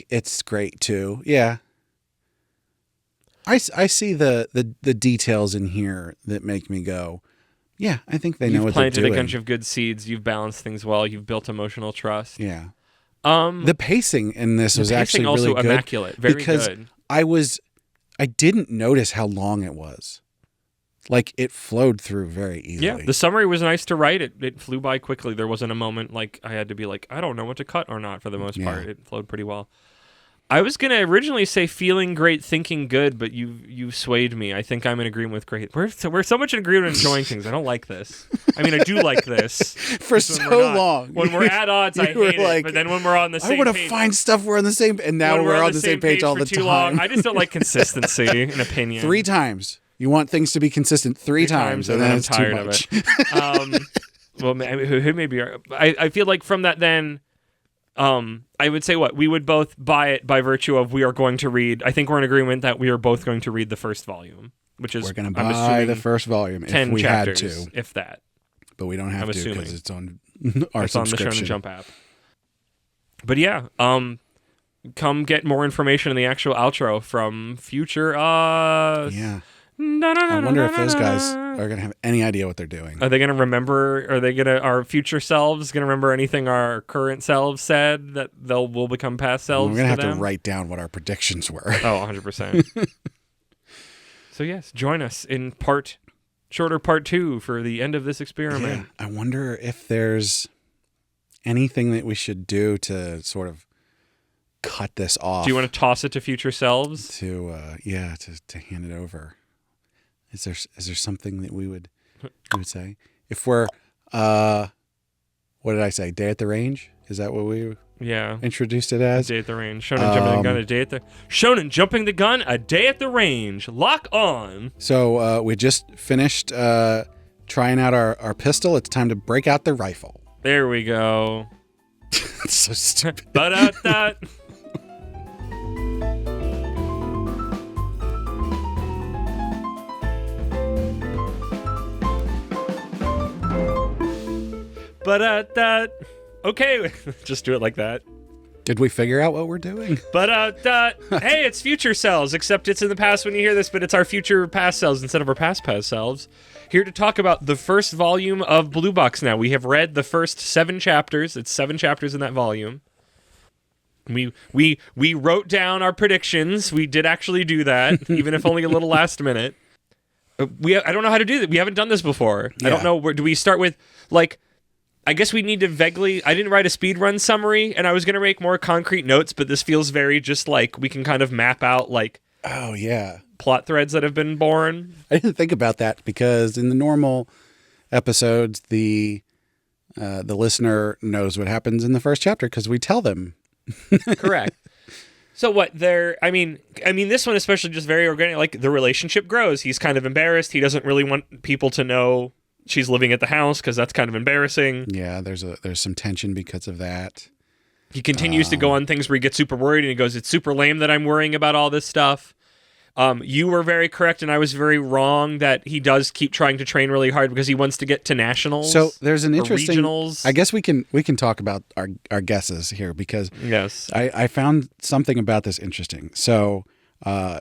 it's great too. Yeah. I see the details in here that make me go, yeah, I think they know what they're doing. You've planted a bunch of good seeds. You've balanced things well. You've built emotional trust. Yeah. The pacing in this was actually really also good. Immaculate. Very because good. I didn't notice how long it was. Like it flowed through very easily. Yeah, the summary was nice to write. It flew by quickly. There wasn't a moment like I had to be like, I don't know what to cut or not for the most part. It flowed pretty well. I was going to originally say feeling great, thinking good, but you swayed me. I think I'm in agreement with great. We're so much in agreement enjoying things. I don't like this. I mean, I do like this. For so long. When we're at odds, I hate it. But then when we're on the same page. I want to find stuff we're on the same. And now we're on the same page all the time. Long, I just don't like consistency in opinion. 3 times. You want things to be consistent 3 times, and then it's tired too much. Of it. Well, who maybe I feel like from that then, I would say we would both buy it by virtue of we are going to read. I think we're in agreement that we are both going to read the first volume, which is we're going to buy the first volume 10 if we chapters, had to, if that. But we don't have to because it's on our it's subscription. on the Shonen Jump app. But yeah, come get more information in the actual outro from future us. Yeah. I wonder if those guys are going to have any idea what they're doing. Are they going to remember? Our future selves going to remember anything our current selves said that will become past selves? We're going to have to write down what our predictions were. Oh, 100%. So yes, join us in shorter part 2 for the end of this experiment. Yeah, I wonder if there's anything that we should do to sort of cut this off. Do you want to toss it to future selves? To hand it over. Is there something that we would say if we're what did I say? Day at the range? Is that what we introduced it as? Day at the range. Shonen jumping the gun. Shonen jumping the gun. A day at the range. Lock on. So we just finished trying out our pistol. It's time to break out the rifle. There we go. It's so stupid. Ba-da-da. But okay, just do it like that. Did we figure out what we're doing? But hey, it's future selves, except it's in the past when you hear this, but it's our future past selves instead of our past selves. Here to talk about the first volume of Blue Box now. We have read the first 7 chapters. It's 7 chapters in that volume. We wrote down our predictions. We did actually do that, even if only a little last minute. I don't know how to do that. We haven't done this before. Yeah. I don't know. Where do we start with, like... I guess we need to vaguely... I didn't write a speedrun summary, and I was going to make more concrete notes, but this feels very just like we can kind of map out, like... Oh, yeah. Plot threads that have been born. I didn't think about that, because in the normal episodes, the listener knows what happens in the first chapter, because we tell them. Correct. So what, I mean, this one especially just very organic. Like, the relationship grows. He's kind of embarrassed. He doesn't really want people to know... she's living at the house because that's kind of embarrassing. Yeah, there's some tension because of that. He continues to go on things where he gets super worried and he goes, "It's super lame that I'm worrying about all this stuff." You were very correct and I was very wrong that he does keep trying to train really hard because he wants to get to nationals. So there's an interesting regionals. I guess we can talk about our guesses here, because yes, I found something about this interesting. So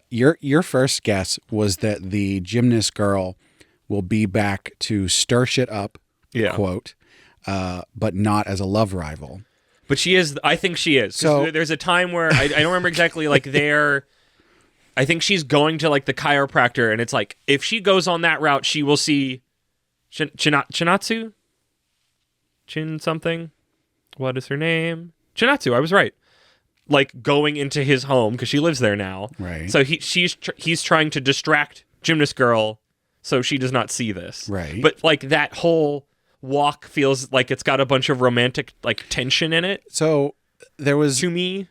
your first guess was that the gymnast girl will be back to stir shit up, quote, but not as a love rival. But she is, I think she is. So there's a time where, I don't remember exactly, like I think she's going to like the chiropractor, and it's like, if she goes on that route, she will see Chinatsu? Chin something? What is her name? Chinatsu, I was right. Like going into his home, because she lives there now. Right. So he's trying to distract gymnast girl so she does not see this. Right. But like that whole walk feels like it's got a bunch of romantic like tension in it. So there was... To me,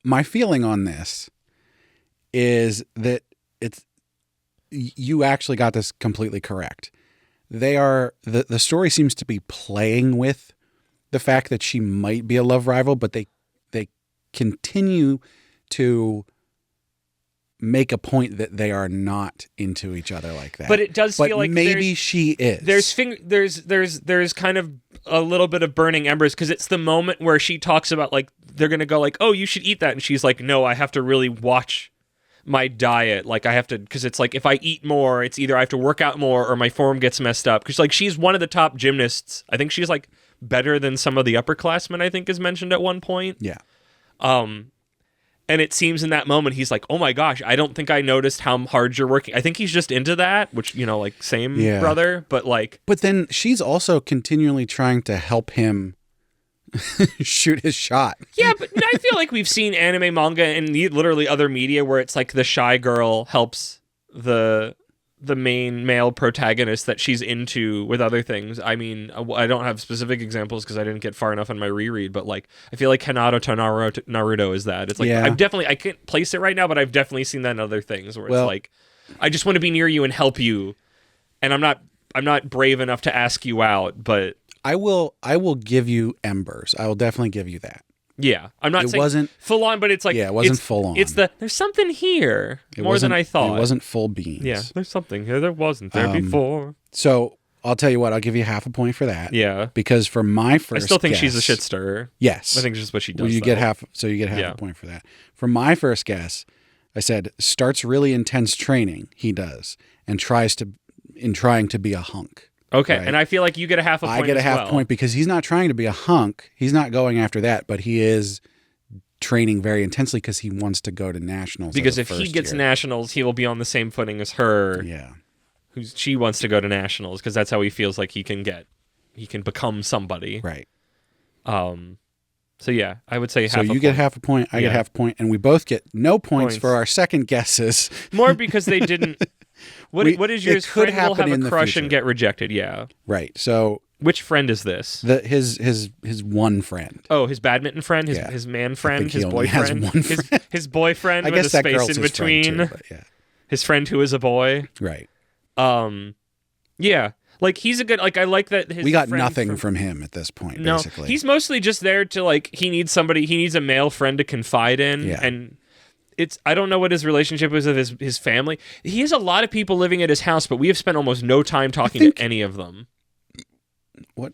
my feeling on this is that you actually got this completely correct. The story seems to be playing with the fact that she might be a love rival, but they continue to make a point that they are not into each other like that. But it does feel like maybe she is. There's kind of a little bit of burning embers, because it's the moment where she talks about like they're gonna go like, "Oh, you should eat that," and she's like, "No, I have to really watch my diet. Like I have to, because it's like if I eat more, it's either I have to work out more or my form gets messed up." Because like she's one of the top gymnasts. I think she's like better than some of the upperclassmen. I think is mentioned at one point. Yeah. And it seems in that moment, he's like, "Oh my gosh, I don't think I noticed how hard you're working." I think he's just into that, which, you know, like same brother, but like. But then she's also continually trying to help him shoot his shot. Yeah, but I feel like we've seen anime, manga, and literally other media where it's like the shy girl helps the main male protagonist that she's into with other things. I mean, I don't have specific examples because I didn't get far enough in my reread, but like I feel like Hinata to Naruto is that. It's like I can't place it right now, but I've definitely seen that in other things where it's like I just want to be near you and help you, and I'm not brave enough to ask you out, but I will give you embers. I will definitely give you that. Yeah, I'm not saying wasn't full on, but it's like it wasn't full on. It's there's something here more than I thought. It wasn't full beans. Yeah, there's something here there wasn't there before. So I'll tell you what, I'll give you half a point for that. Yeah, because for my first, I still think guess, she's a shit stirrer. Yes, I think it's just what she does. Well, you get half a point for that. For my first guess, I said starts really intense training. He does, and trying to be a hunk. Okay, right? And I feel like you get a half a point. I get a half point because he's not trying to be a hunk. He's not going after that, but he is training very intensely because he wants to go to nationals. Because if he gets nationals, he will be on the same footing as her. Yeah, she wants to go to nationals because that's how he feels like he can become somebody. Right. So yeah, I would say half. So you get half a point, I get half a point, and we both get no points for our second guesses. More because they didn't. What is yours? Friend will have a crush and get rejected. Yeah. Right. So which friend is this? His one friend. Oh, his badminton friend, his man friend, his boyfriend, his boyfriend with a space in between. Too, his friend who is a boy. Right. Yeah. Like he's a good. Like I like that. We got nothing from him at this point. No, basically. He's mostly just there to like. He needs somebody. He needs a male friend to confide in. Yeah. And I don't know what his relationship is with his family. He has a lot of people living at his house, but we have spent almost no time talking to any of them. What?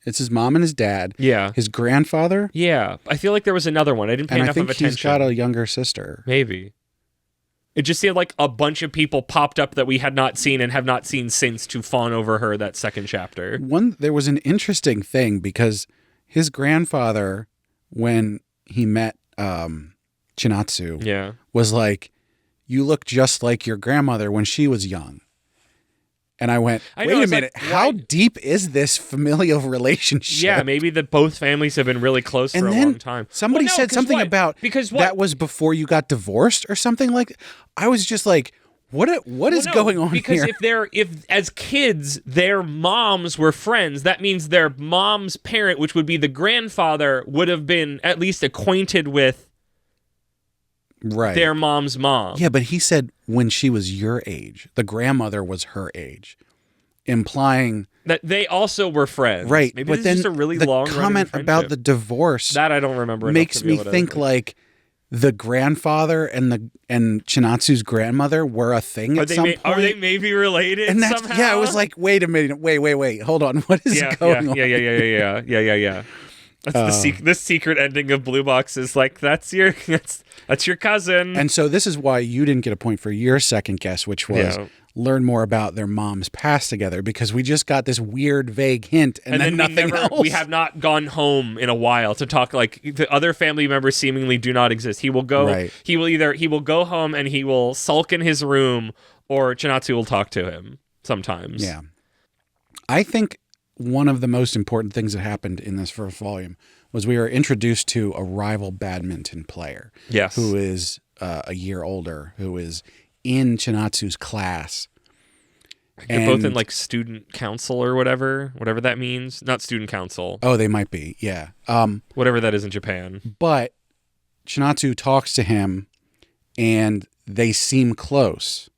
It's his mom and his dad. Yeah. His grandfather. Yeah. I feel like there was another one. I didn't pay enough of attention. He's got a younger sister. Maybe. It just seemed like a bunch of people popped up that we had not seen and have not seen since to fawn over her that second chapter. There was an interesting thing because his grandfather, when he met Chinatsu, was like, "You look just like your grandmother when she was young." And I went, wait a minute, how deep is this familial relationship? Yeah, maybe that both families have been really close for a long time. Somebody said something about that was before you got divorced or something like that. I was just like, what is going on here? Because if as kids their moms were friends, that means their mom's parent, which would be the grandfather, would have been at least acquainted with their mom's mom. Yeah, but he said when she was your age, the grandmother was her age, implying that they also were friends. Right, maybe but then just a really the long comment about the divorce that I don't remember makes me think like the grandfather and Chinatsu's grandmother were a thing at some point. Are they maybe related? And somehow? Yeah, I was like, wait a minute, wait, hold on, what is going on? Yeah. That's the secret ending of Blue Box is like that's your cousin. And so this is why you didn't get a point for your second guess, which was learn more about their mom's past together, because we just got this weird vague hint and then nothing else. We have not gone home in a while to talk. Like the other family members seemingly do not exist. He will go. He will go home and he will sulk in his room, or Chinatsu will talk to him sometimes. Yeah, I think one of the most important things that happened in this first volume was we were introduced to a rival badminton player. Yes. Who is a year older, who is in Chinatsu's class. They're both in like student council or whatever that means. Not student council. Oh, they might be. Yeah. Whatever that is in Japan. But Chinatsu talks to him and they seem close.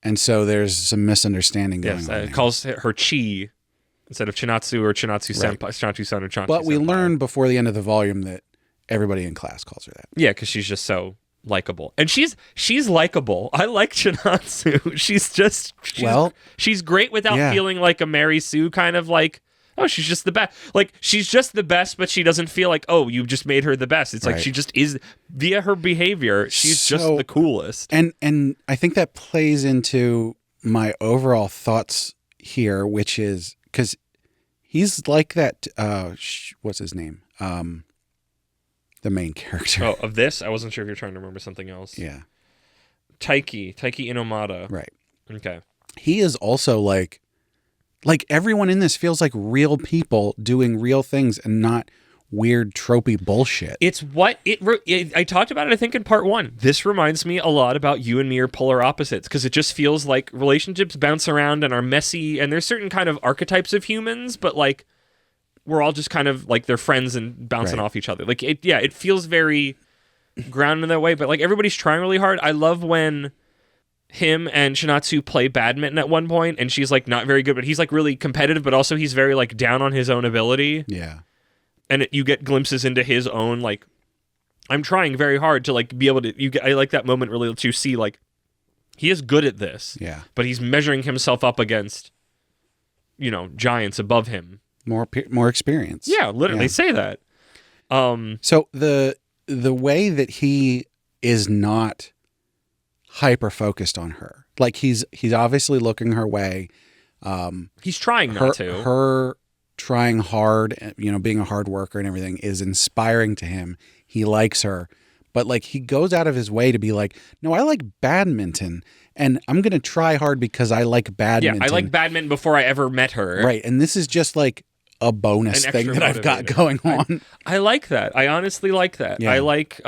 And so there's some misunderstanding going on. Yes, it calls her Chi instead of Chinatsu or Chinatsu-senpai, Chinatsu-san or Chinatsu-senpai. But we learn before the end of the volume that everybody in class calls her that. Yeah, because she's just so likable. And she's likable. I like Chinatsu. She's great without feeling like a Mary Sue kind of like, oh, she's just the best. Like, she's just the best, but she doesn't feel like, oh, you just made her the best. It's like she just is, via her behavior, she's just the coolest. And I think that plays into my overall thoughts here, which is, because he's like that, what's his name? The main character. Oh, of this? I wasn't sure if you're trying to remember something else. Yeah. Taiki Inomata. Right. Okay. He is also like everyone in this feels like real people doing real things and not weird tropey bullshit. It's what I talked about it, I think, in part 1. This reminds me a lot about You and Me are polar opposites, because it just feels like relationships bounce around and are messy, and there's certain kind of archetypes of humans, but like we're all just kind of like they're friends and bouncing off each other. Like it feels very grounded in that way, but like everybody's trying really hard. I love when him and Chinatsu play badminton at one point, and she's like not very good, but he's like really competitive, but also he's very like down on his own ability. Yeah. And you get glimpses into his own, like, I'm trying very hard to, like, be able to, I like that moment really to see, like, he is good at this. Yeah. But he's measuring himself up against, giants above him. More experience. Yeah, literally, they say that. So the way that he is not hyper-focused on her, like, he's obviously looking her way. He's trying not to. Her trying hard, being a hard worker and everything is inspiring to him. He likes her, but like he goes out of his way to be like, no, I like badminton and I'm going to try hard because I like badminton. Yeah, I like badminton before I ever met her. Right. And this is just like a bonus thing that I've got going on. I like that. I honestly like that. Yeah. I like,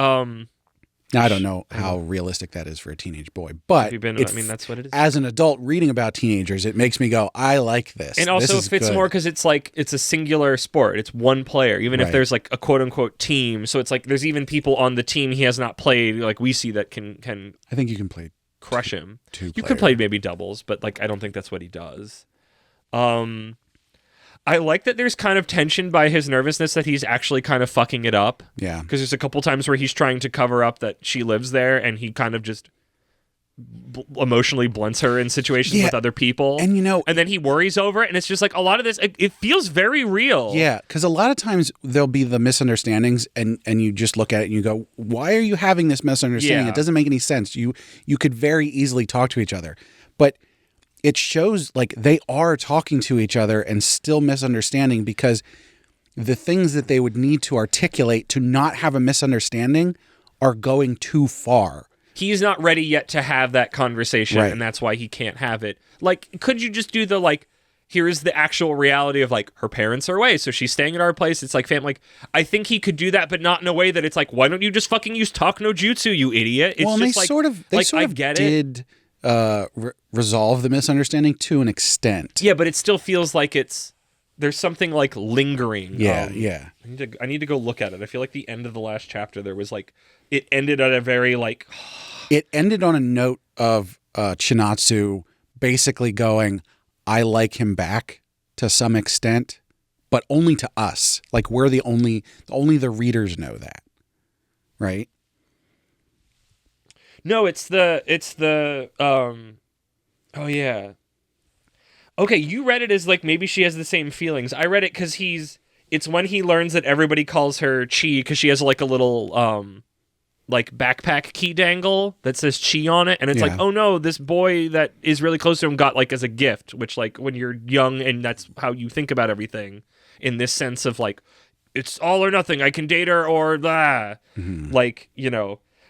now, I don't know how realistic that is for a teenage boy, but that's what it is. As an adult reading about teenagers, it makes me go, I like this. And also it fits more because it's like, it's a singular sport. It's one player, even if there's like a quote unquote team. So it's like, there's even people on the team he has not played, like we see that can I think you can play crush him. You could play maybe doubles, but like, I don't think that's what he does. I like that there's kind of tension by his nervousness that he's actually kind of fucking it up. Yeah. Because there's a couple times where he's trying to cover up that she lives there and he kind of just emotionally blunts her in situations with other people. And and then he worries over it, and it's just like a lot of this, it feels very real. Yeah, because a lot of times there'll be the misunderstandings, and you just look at it and you go, why are you having this misunderstanding? It doesn't make any sense. You could very easily talk to each other. But it shows like they are talking to each other and still misunderstanding, because the things that they would need to articulate to not have a misunderstanding are going too far. He's not ready yet to have that conversation, and that's why he can't have it. Like, could you just do the, like, here's the actual reality of, like, her parents are away, so she's staying at our place, it's like family. Like, I think he could do that, but not in a way that it's like, why don't you just fucking use talk no jutsu, you idiot? It's just they like, sort of did resolve the misunderstanding to an extent. Yeah, but it still feels like there's something like lingering. Yeah. I need to go look at it. I feel like the end of the last chapter, there was like, it ended on a very like... It ended on a note of Chinatsu basically going, I like him back to some extent, but only to us. Like, we're only the readers know that. Right? No, it's the oh yeah. Okay, you read it as like maybe she has the same feelings. I read it because it's when he learns that everybody calls her Chi because she has like a little like backpack key dangle that says Chi on it, and it's like, oh no, this boy that is really close to him got like as a gift, which like when you're young and that's how you think about everything in this sense of like it's all or nothing. I can date her or blah. Like,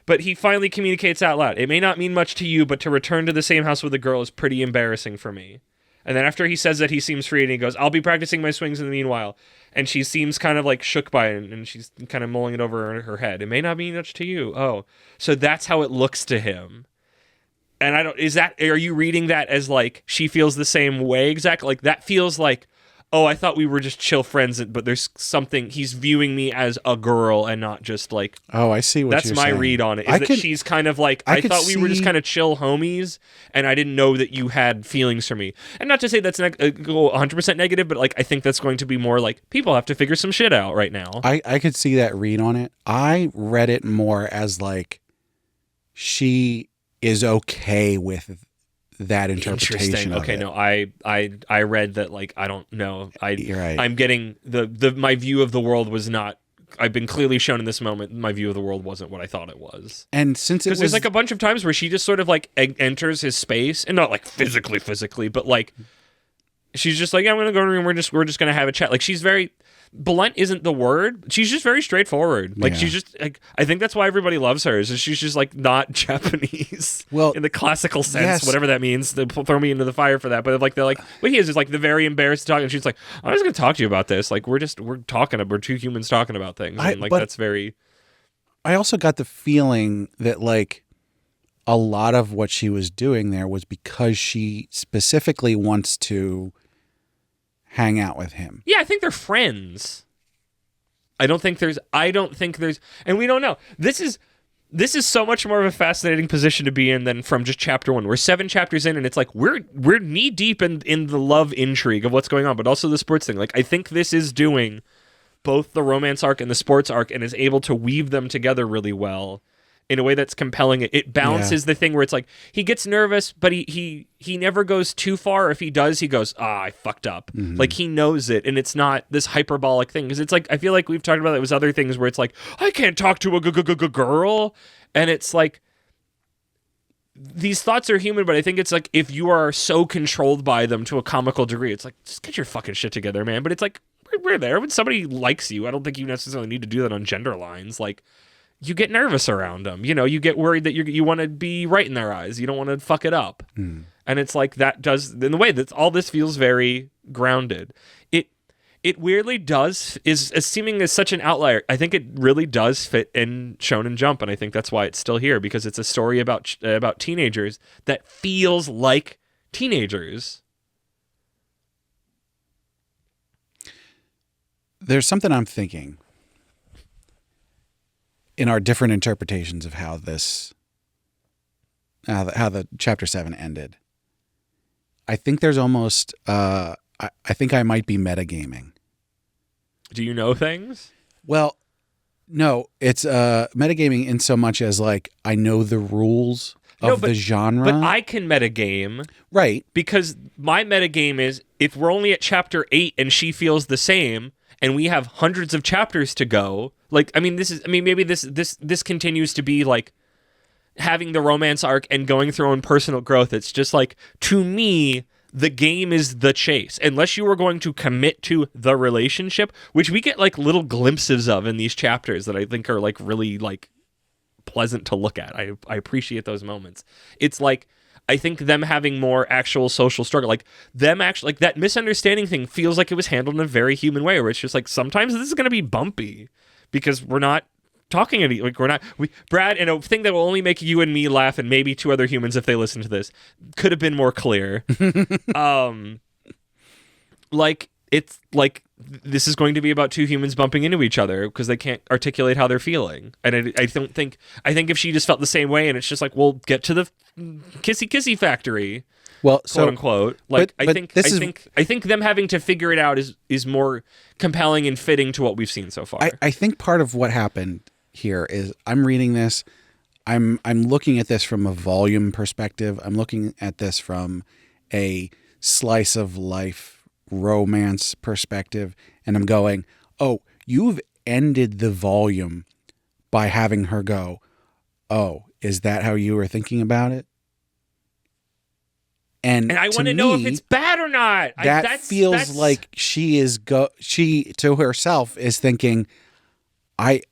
But he finally communicates out loud. It may not mean much to you, but to return to the same house with a girl is pretty embarrassing for me. And then after he says that, he seems free, and he goes, I'll be practicing my swings in the meanwhile. And she seems kind of like shook by it, and she's kind of mulling it over her head. It may not mean much to you. Oh, so that's how it looks to him. And are you reading that as like, she feels the same way exactly? Like that feels like, oh, I thought we were just chill friends, but there's something, he's viewing me as a girl and not just like... Oh, I see what you're saying. That's my read on it, is that she's kind of like, I thought we were just kind of chill homies, and I didn't know that you had feelings for me. And not to say that's 100% negative, but like I think that's going to be more like, people have to figure some shit out right now. I could see that read on it. I read it more as like, she is okay with that interpretation. Okay, no, I read that like, I don't know. You're right. I'm getting my view of the world was not. I've been clearly shown in this moment my view of the world wasn't what I thought it was. And since because there's like a bunch of times where she just sort of like enters his space, and not like physically, but like she's just like, yeah, I'm gonna go in the room. We're just gonna have a chat. Like she's very blunt isn't the word. She's just very straightforward. Like she's just like, I think that's why everybody loves her. Is she's just like not Japanese. Well, in the classical sense, whatever that means. They throw me into the fire for that. But like they're like, what he is like the very embarrassed to talk, and she's like, I'm just gonna talk to you about this. Like we're talking. We're two humans talking about things. And like that's very. I also got the feeling that like a lot of what she was doing there was because she specifically wants to hang out with him. Yeah, I think they're friends. I don't think there's, and we don't know. This is so much more of a fascinating position to be in than from just chapter 1. We're 7 chapters in, and it's like we're knee deep in the love intrigue of what's going on, but also the sports thing. Like I think this is doing both the romance arc and the sports arc, and is able to weave them together really well in a way that's compelling. It balances the thing where it's like he gets nervous, but he never goes too far. If he does, he goes, I fucked up. Mm-hmm. Like he knows it, and it's not this hyperbolic thing. Because it's like, I feel like we've talked about it with other things where it's like, I can't talk to a girl, and it's like these thoughts are human, but I think it's like if you are so controlled by them to a comical degree, it's like, just get your fucking shit together, man. But it's like we're there when somebody likes you. I don't think you necessarily need to do that on gender lines. Like, you get nervous around them. You get worried that you want to be right in their eyes. You don't want to fuck it up. Mm. And it's like that does, in the way that all this feels very grounded. It weirdly does, is seeming as such an outlier. I think it really does fit in Shonen Jump, and I think that's why it's still here, because it's a story about teenagers that feels like teenagers. There's something I'm thinking in our different interpretations of how the chapter 7 ended. I think there's almost, I think I might be metagaming. Do you know things? Well, no, it's metagaming in so much as like, I know the rules the genre. But I can metagame. Right. Because my metagame is, if we're only at chapter 8 and she feels the same, and we have hundreds of chapters to go, like, maybe this continues to be, like, having the romance arc and going through own personal growth. It's just, like, to me, the game is the chase. Unless you are going to commit to the relationship, which we get, like, little glimpses of in these chapters that I think are, like, really, like, pleasant to look at. I appreciate those moments. It's like, I think them having more actual social struggle, like them actually, like that misunderstanding thing feels like it was handled in a very human way, where it's just like, sometimes this is going to be bumpy because we're not talking any, like Brad, and a thing that will only make you and me laugh and maybe two other humans if they listen to this, could have been more clear. Like, it's like, this is going to be about two humans bumping into each other because they can't articulate how they're feeling. And I think if she just felt the same way, and it's just like, well, get to the kissy factory, well, quote unquote. Like, I think them having to figure it out is more compelling and fitting to what we've seen so far. I think part of what happened here is, I'm reading this, I'm looking at this from a volume perspective. I'm looking at this from a slice of life romance perspective, and I'm going, oh, you've ended the volume by having her go, oh, is that how you were thinking about it? And I want to know if it's bad or not. That feels like she to herself is thinking, I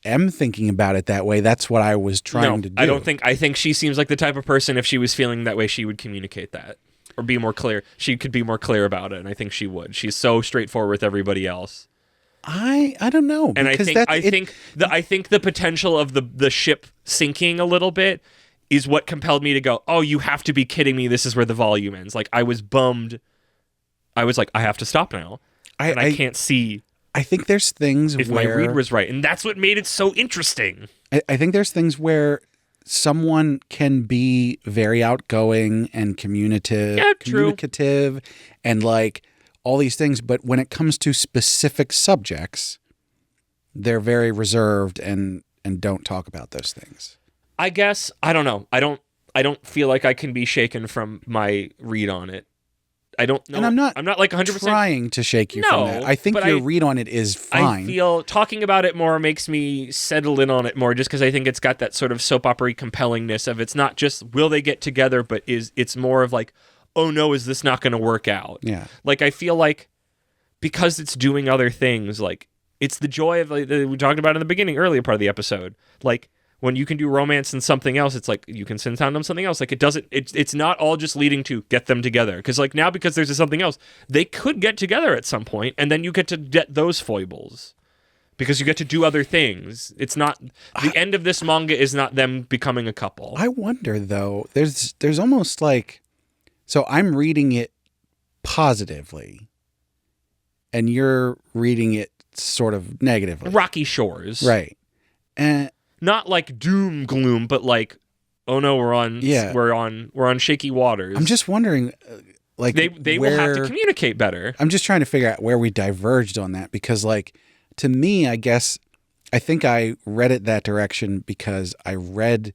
am thinking about it that way. That's what I was trying to do. I think she seems like the type of person, if she was feeling that way, she would communicate that. Or be more clear. She could be more clear about it, and I think she would. She's so straightforward with everybody else. I don't know, and I think the potential of the ship sinking a little bit is what compelled me to go, oh, you have to be kidding me. This is where the volume ends. Like, I was bummed. I was like, I have to stop now. I can't see. I think there's things if where my read was right, and that's what made it so interesting. I think there's things where someone can be very outgoing and communicative and like all these things, but when it comes to specific subjects, they're very reserved and don't talk about those things. I guess, I don't know. I don't feel like I can be shaken from my read on it. I don't know. And I'm not like 100% trying to shake you from that. I think your read on it is fine. I feel talking about it more makes me settle in on it more, just because I think it's got that sort of soap opera compellingness of, it's not just will they get together, but it's more of like, oh no, is this not going to work out? Yeah. Like, I feel like because it's doing other things, like, it's the joy of, like, we talked about in the beginning, earlier part of the episode, like, when you can do romance and something else, it's like you can send down them something else. Like, it's not all just leading to get them together. Because like now, because there's something else, they could get together at some point, and then you get to get those foibles because you get to do other things. It's not the end of this manga is not them becoming a couple. I wonder though. There's almost like, so I'm reading it positively, and you're reading it sort of negatively. Rocky Shores, right? And not like doom gloom, but like, oh no, we're on shaky waters. I'm just wondering, like, they will have to communicate better. I'm just trying to figure out where we diverged on that, because like, to me, I think I read it that direction because I read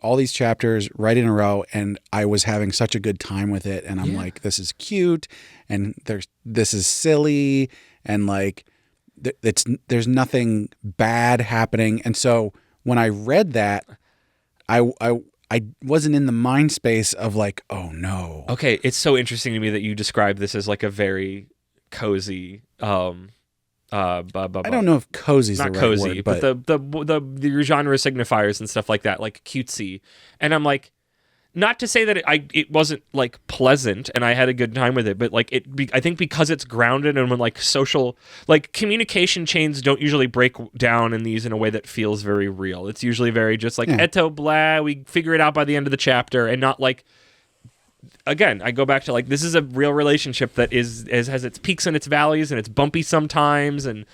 all these chapters right in a row and I was having such a good time with it, and I'm like, this is cute, and this is silly, and like, there's nothing bad happening. And so when I read that, I wasn't in the mind space of like, oh no. Okay, it's so interesting to me that you describe this as like a very cozy I don't know if cozy's not the right cozy, word, but the genre signifiers and stuff like that, like cutesy. And I'm like, not to say that it wasn't like pleasant and I had a good time with it, but like I think because it's grounded and when like social, like communication chains don't usually break down in these in a way that feels very real. It's usually very just like eto blah, we figure it out by the end of the chapter, and not like, again, I go back to like, this is a real relationship that has its peaks and its valleys, and it's bumpy sometimes, and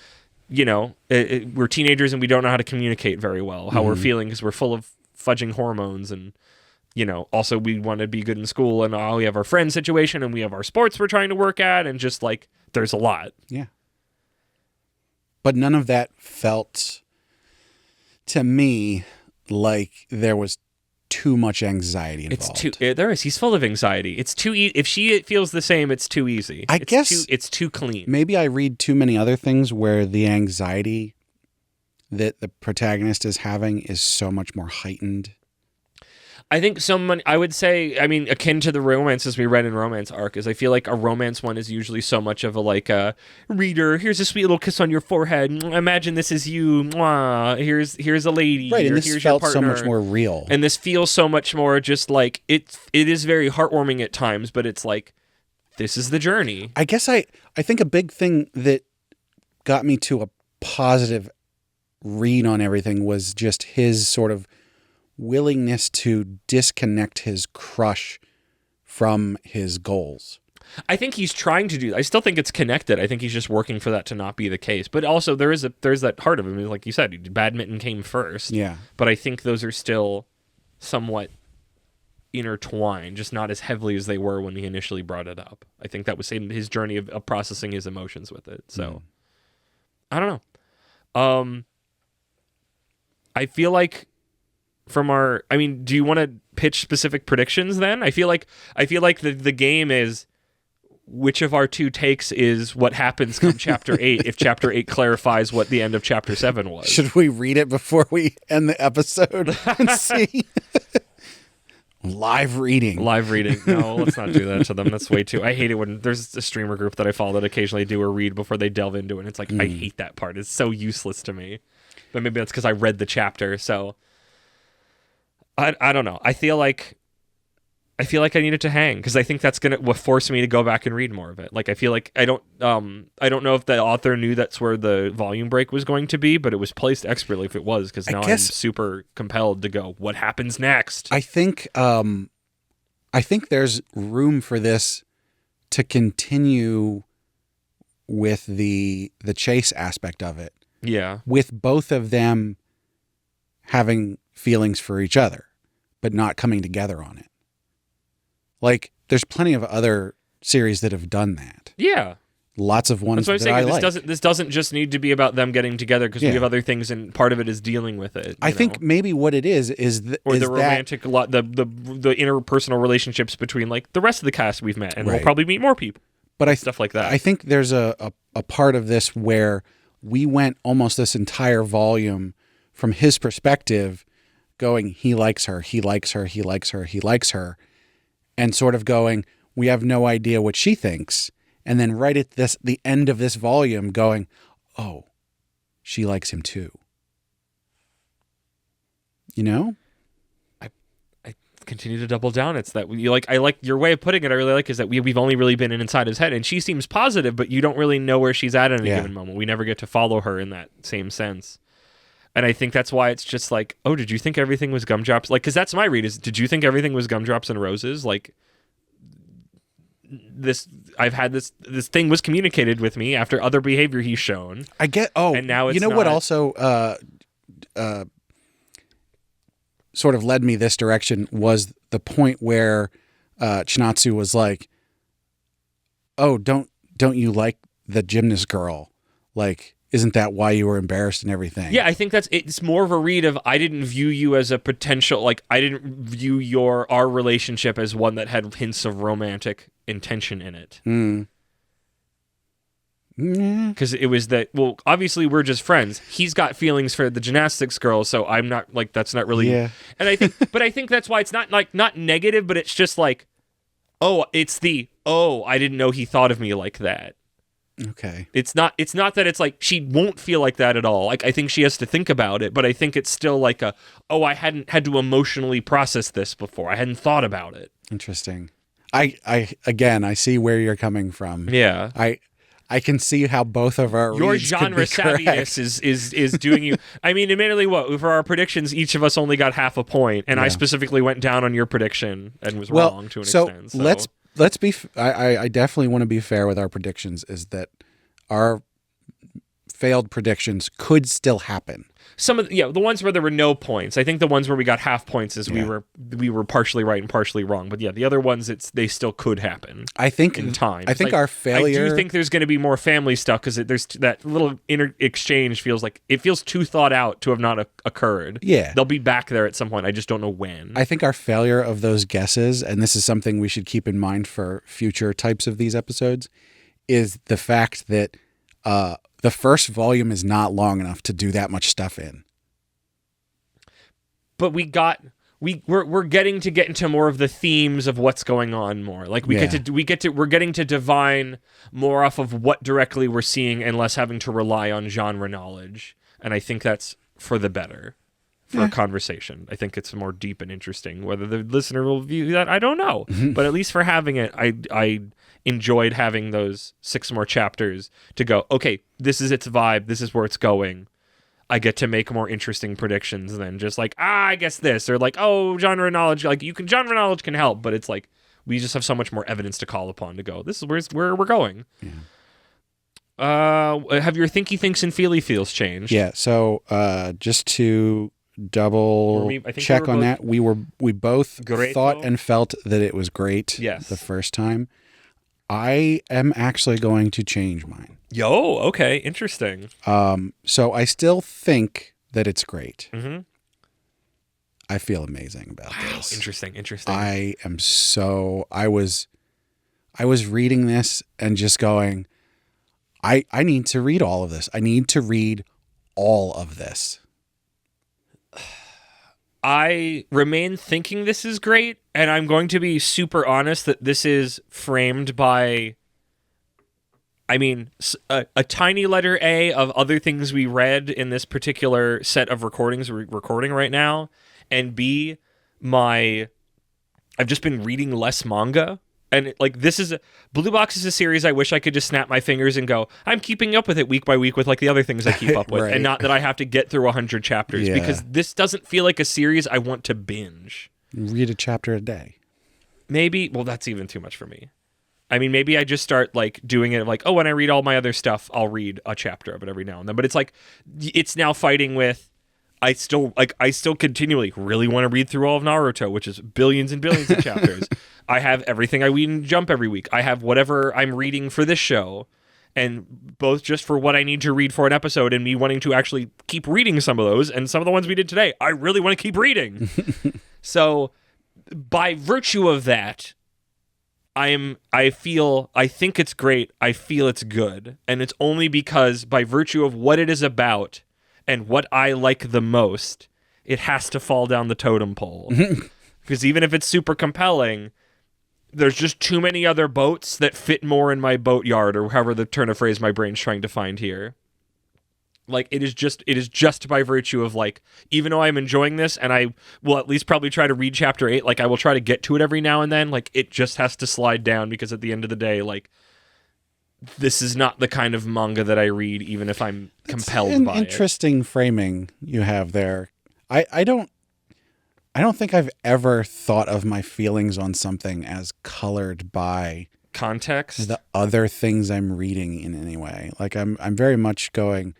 you know, we're teenagers and we don't know how to communicate very well how we're feeling because we're full of fudging hormones, and you know, also we want to be good in school, and we have our friend situation, and we have our sports we're trying to work at, and just like, there's a lot. Yeah. But none of that felt to me like there was too much anxiety involved. There is. He's full of anxiety. It's too if she feels the same, it's too easy. I guess it's too clean. Maybe I read too many other things where the anxiety that the protagonist is having is so much more heightened. I think I would say, I mean, akin to the romances we read in Romance Arc, is I feel like a romance one is usually so much of a, like, reader, here's a sweet little kiss on your forehead, imagine this is you, mwah, here's a lady, right, and this here's felt your partner. so much more real. And this feels so much more just like, it is very heartwarming at times, but it's like, this is the journey. I guess I think a big thing that got me to a positive read on everything was just his sort of willingness to disconnect his crush from his goals. I think he's trying to do that. I still think it's connected. I think he's just working for that to not be the case. But also there's that heart of him. Like you said, badminton came first. Yeah. But I think those are still somewhat intertwined, just not as heavily as they were when he initially brought it up. I think that was his journey of processing his emotions with it. So I don't know. I feel like do you want to pitch specific predictions then? I feel like the game is which of our two takes is what happens come chapter 8 if chapter 8 clarifies what the end of chapter 7 was. Should we read it before we end the episode and see? Live reading. No, let's not do that to them. That's way too... I hate it when there's a streamer group that I follow that occasionally do a read before they delve into it. And it's like, I hate that part. It's so useless to me. But maybe that's because I read the chapter, so... I don't know. I feel like I need it to hang because I think that's gonna force me to go back and read more of it. Like I feel like I don't know if the author knew that's where the volume break was going to be, but it was placed expertly if it was, because now I'm super compelled to go. What happens next? I think there's room for this to continue with the chase aspect of it. Yeah, with both of them having feelings for each other, but not coming together on it. Like, there's plenty of other series that have done that. Yeah. Lots of ones that I like. This doesn't just need to be about them getting together because we have other things, and part of it is dealing with it. I think maybe what it is the romantic, the interpersonal relationships between like the rest of the cast we've met, and we'll probably meet more people. But stuff like that. I think there's a part of this where we went almost this entire volume from his perspective, going, he likes her, he likes her, he likes her, he likes her, and sort of going, we have no idea what she thinks, and then right at the end of this volume going, oh, she likes him too. You know? I continue to double down. It's that I like your way of putting it. I really like is that we've only really been inside his head, and she seems positive, but you don't really know where she's at any given moment. We never get to follow her in that same sense. And I think that's why it's just like, oh, did you think everything was gumdrops? Like, because that's my read is, did you think everything was gumdrops and roses? Like, I've had this thing was communicated with me after other behavior he's shown. I get, and now it's what also sort of led me this direction was the point where Chinatsu was like, oh, don't you like the gymnast girl? Like, isn't that why you were embarrassed and everything? Yeah, I think it's more of a read of I didn't view you as a potential, like I didn't view our relationship as one that had hints of romantic intention in it. Because it was that, well, obviously we're just friends. He's got feelings for the gymnastics girl, so I'm not like, that's not really. Yeah. And I think that's why it's not like, not negative, but it's just like, I didn't know he thought of me like that. Okay. It's not that it's like she won't feel like that at all. Like I think she has to think about it, but I think it's still like I hadn't had to emotionally process this before. I hadn't thought about it. Interesting. I see where you're coming from. Yeah. I can see how both of our your reads genre savviness is doing you. I mean, admittedly, for our predictions, each of us only got half a point, and I specifically went down on your prediction and was wrong to an extent. So let's be. I definitely want to be fair with our predictions. Is that our failed predictions could still happen. some of the ones where there were no points. I think the ones where we got half points is we were partially right and partially wrong. But the other ones they still could happen. I think in time. I think our failure. I do think there's going to be more family stuff because there's that little exchange feels too thought out to have not occurred. Yeah, they'll be back there at some point. I just don't know when. I think our failure of those guesses, and this is something we should keep in mind for future types of these episodes, is the fact that the first volume is not long enough to do that much stuff in. But we're getting to get into more of the themes of what's going on more. Like we're getting to divine more off of what directly we're seeing and less having to rely on genre knowledge. And I think that's for the better for a conversation. I think it's more deep and interesting. Whether the listener will view that, I don't know. But at least for having it, I enjoyed having those 6 more chapters to go, okay, this is its vibe, this is where it's going. I get to make more interesting predictions than just like, I guess this, or like, oh, genre knowledge, like genre knowledge can help, but it's like, we just have so much more evidence to call upon to go, this is where we're going. Yeah. Have your thinky thinks and feely feels changed? Yeah, so just to double check on that, we both thought and felt that it was great the first time. I am actually going to change mine. Yo, okay, interesting. So I still think that it's great. Mm-hmm. I feel amazing about this. Interesting. I was reading this and just going, I need to read all of this. I need to read all of this. I remain thinking this is great, and I'm going to be super honest that this is framed by, a tiny letter A of other things we read in this particular set of recordings we're recording right now, and B, I've just been reading less manga. And like Blue Box is a series I wish I could just snap my fingers and go, I'm keeping up with it week by week with like the other things I keep up with, right. And not that I have to get through 100 chapters because this doesn't feel like a series I want to binge. Read a chapter a day. Maybe, well, that's even too much for me. Maybe I just start like doing it like, oh, when I read all my other stuff, I'll read a chapter of it every now and then. But it's like, it's now fighting with, I still continually really want to read through all of Naruto, which is billions and billions of chapters. I have everything I read in Jump every week. I have whatever I'm reading for this show, and both just for what I need to read for an episode and me wanting to actually keep reading some of those, and some of the ones we did today, I really want to keep reading. So by virtue of that, I think it's great. I feel it's good. And it's only because by virtue of what it is about and what I like the most, it has to fall down the totem pole. Because even if it's super compelling, there's just too many other boats that fit more in my boat yard, or however the turn of phrase my brain's trying to find here. Like, it is just by virtue of, like, even though I'm enjoying this, and I will at least probably try to read chapter 8, like, I will try to get to it every now and then, like, it just has to slide down, because at the end of the day, like, this is not the kind of manga that I read, even if I'm compelled by it. Interesting framing you have there. I don't think I've ever thought of my feelings on something as colored by context, the other things I'm reading in any way. Like, I'm very much going,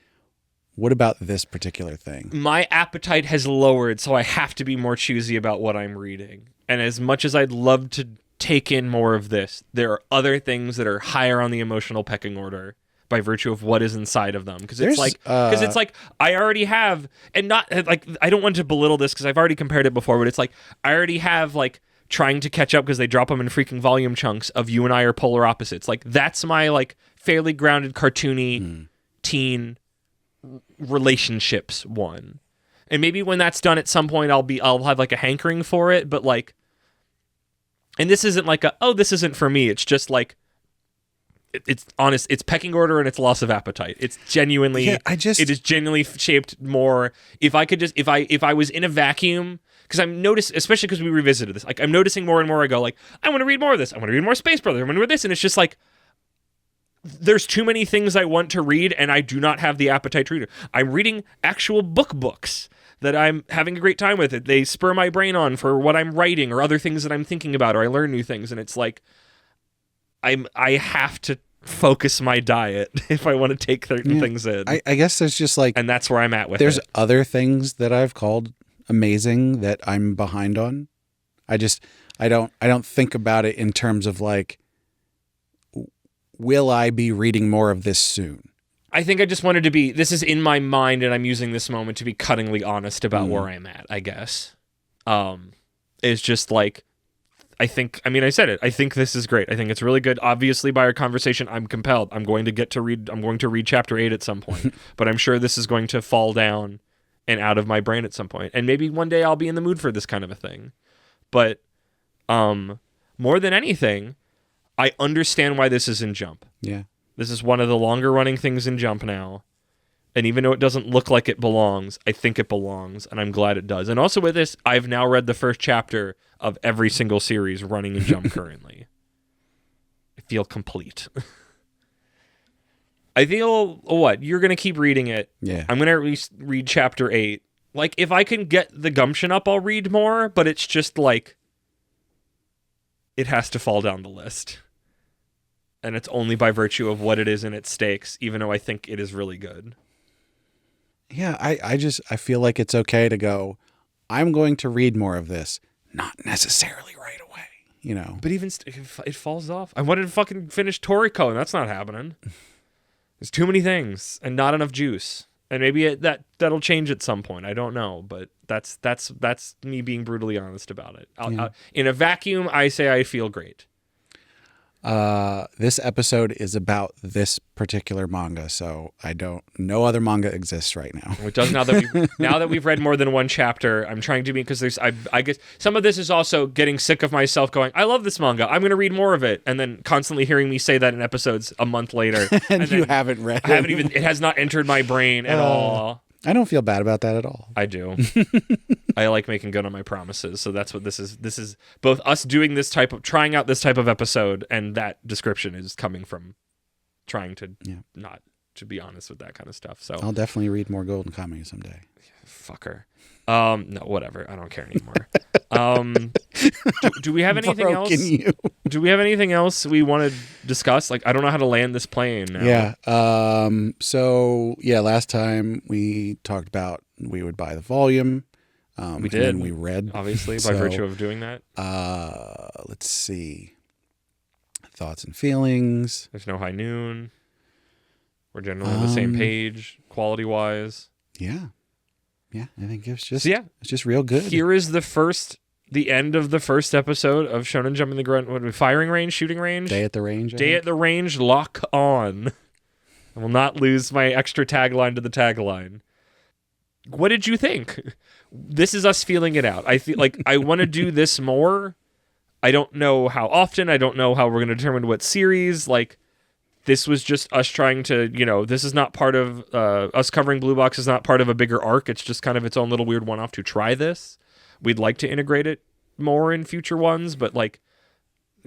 what about this particular thing? My appetite has lowered, so I have to be more choosy about what I'm reading. And as much as I'd love to take in more of this, there are other things that are higher on the emotional pecking order by virtue of what is inside of them. Because it's like I already have, and not like, I don't want to belittle this because I've already compared it before, but it's like I already have like trying to catch up because they drop them in freaking volume chunks of You and I Are Polar Opposites. Like, that's my like fairly grounded cartoony teen relationships one. And maybe when that's done at some point I'll have like a hankering for it, but like, and this isn't like this isn't for me. It's just like, it's honest. It's pecking order and it's loss of appetite. It's genuinely, it is genuinely shaped more. If I was in a vacuum, because I'm noticing, especially because we revisited this, like I'm noticing more and more. I go like, I want to read more of this. I want to read more Space Brothers. I want to read this, and it's just like, there's too many things I want to read, and I do not have the appetite to read it. I'm reading actual books that I'm having a great time with. It. They spur my brain on for what I'm writing or other things that I'm thinking about, or I learn new things, and it's like I have to focus my diet if I want to take certain things in. I guess there's just like, and that's where I'm at with there's it. other things that I've called amazing that I'm behind on. I don't think about it in terms of like, will I be reading more of this soon? I think I just wanted to be, this is in my mind and I'm using this moment to be cuttingly honest about where I'm at, I guess. It's just like, I said it. I think this is great. I think it's really good. Obviously, by our conversation, I'm compelled. I'm going to read chapter 8 at some point, but I'm sure this is going to fall down and out of my brain at some point. And maybe one day I'll be in the mood for this kind of a thing. But more than anything, I understand why this is in Jump. Yeah. This is one of the longer running things in Jump now. And even though it doesn't look like it belongs, I think it belongs, and I'm glad it does. And also with this, I've now read the first chapter of every single series running in Jump currently. I feel complete. I feel, what? You're going to keep reading it. Yeah. I'm going to at least read chapter 8. Like, if I can get the gumption up, I'll read more, but it's just like, it has to fall down the list. And it's only by virtue of what it is and its stakes, even though I think it is really good. Yeah, I feel like it's okay to go, I'm going to read more of this, not necessarily right away, you know. But even it falls off. I wanted to fucking finish Toriko, and that's not happening. There's too many things and not enough juice. And maybe that'll change at some point. I don't know, but that's me being brutally honest about it. In a vacuum, I say I feel great. This episode is about this particular manga, so no other manga exists right now. It does now that we've read more than one chapter. I'm trying to be, because I guess some of this is also getting sick of myself going, I love this manga, I'm going to read more of it, and then constantly hearing me say that in episodes a month later, and you haven't read. It has not entered my brain at all. I don't feel bad about that at all. I do. I like making good on my promises. So that's what this is. This is both us doing trying out this type of episode, and that description is coming from trying to not to be honest with that kind of stuff. So I'll definitely read more Golden Kamuy someday. Fucker. No, whatever. I don't care anymore. Do we have anything else? Do we have anything else we want to discuss? Like, I don't know how to land this plane now. Yeah. So last time we talked about we would buy the volume. We did. And we read, obviously, by virtue of doing that. Let's see. Thoughts and feelings. There's no high noon. We're generally on the same page, quality-wise. Yeah. Yeah, I think it's just real good. Here is the end of the first episode of Shonen Jump in the Grunt. Firing range, shooting range? Day at the range. Day at the range, lock on. I will not lose my extra tagline to the tagline. What did you think? This is us feeling it out. I feel like I want to do this more. I don't know how often. I don't know how we're going to determine what series. Like, this was just us trying to, this is not part of, us covering Blue Box is not part of a bigger arc. It's just kind of its own little weird one-off to try this. We'd like to integrate it more in future ones, but like,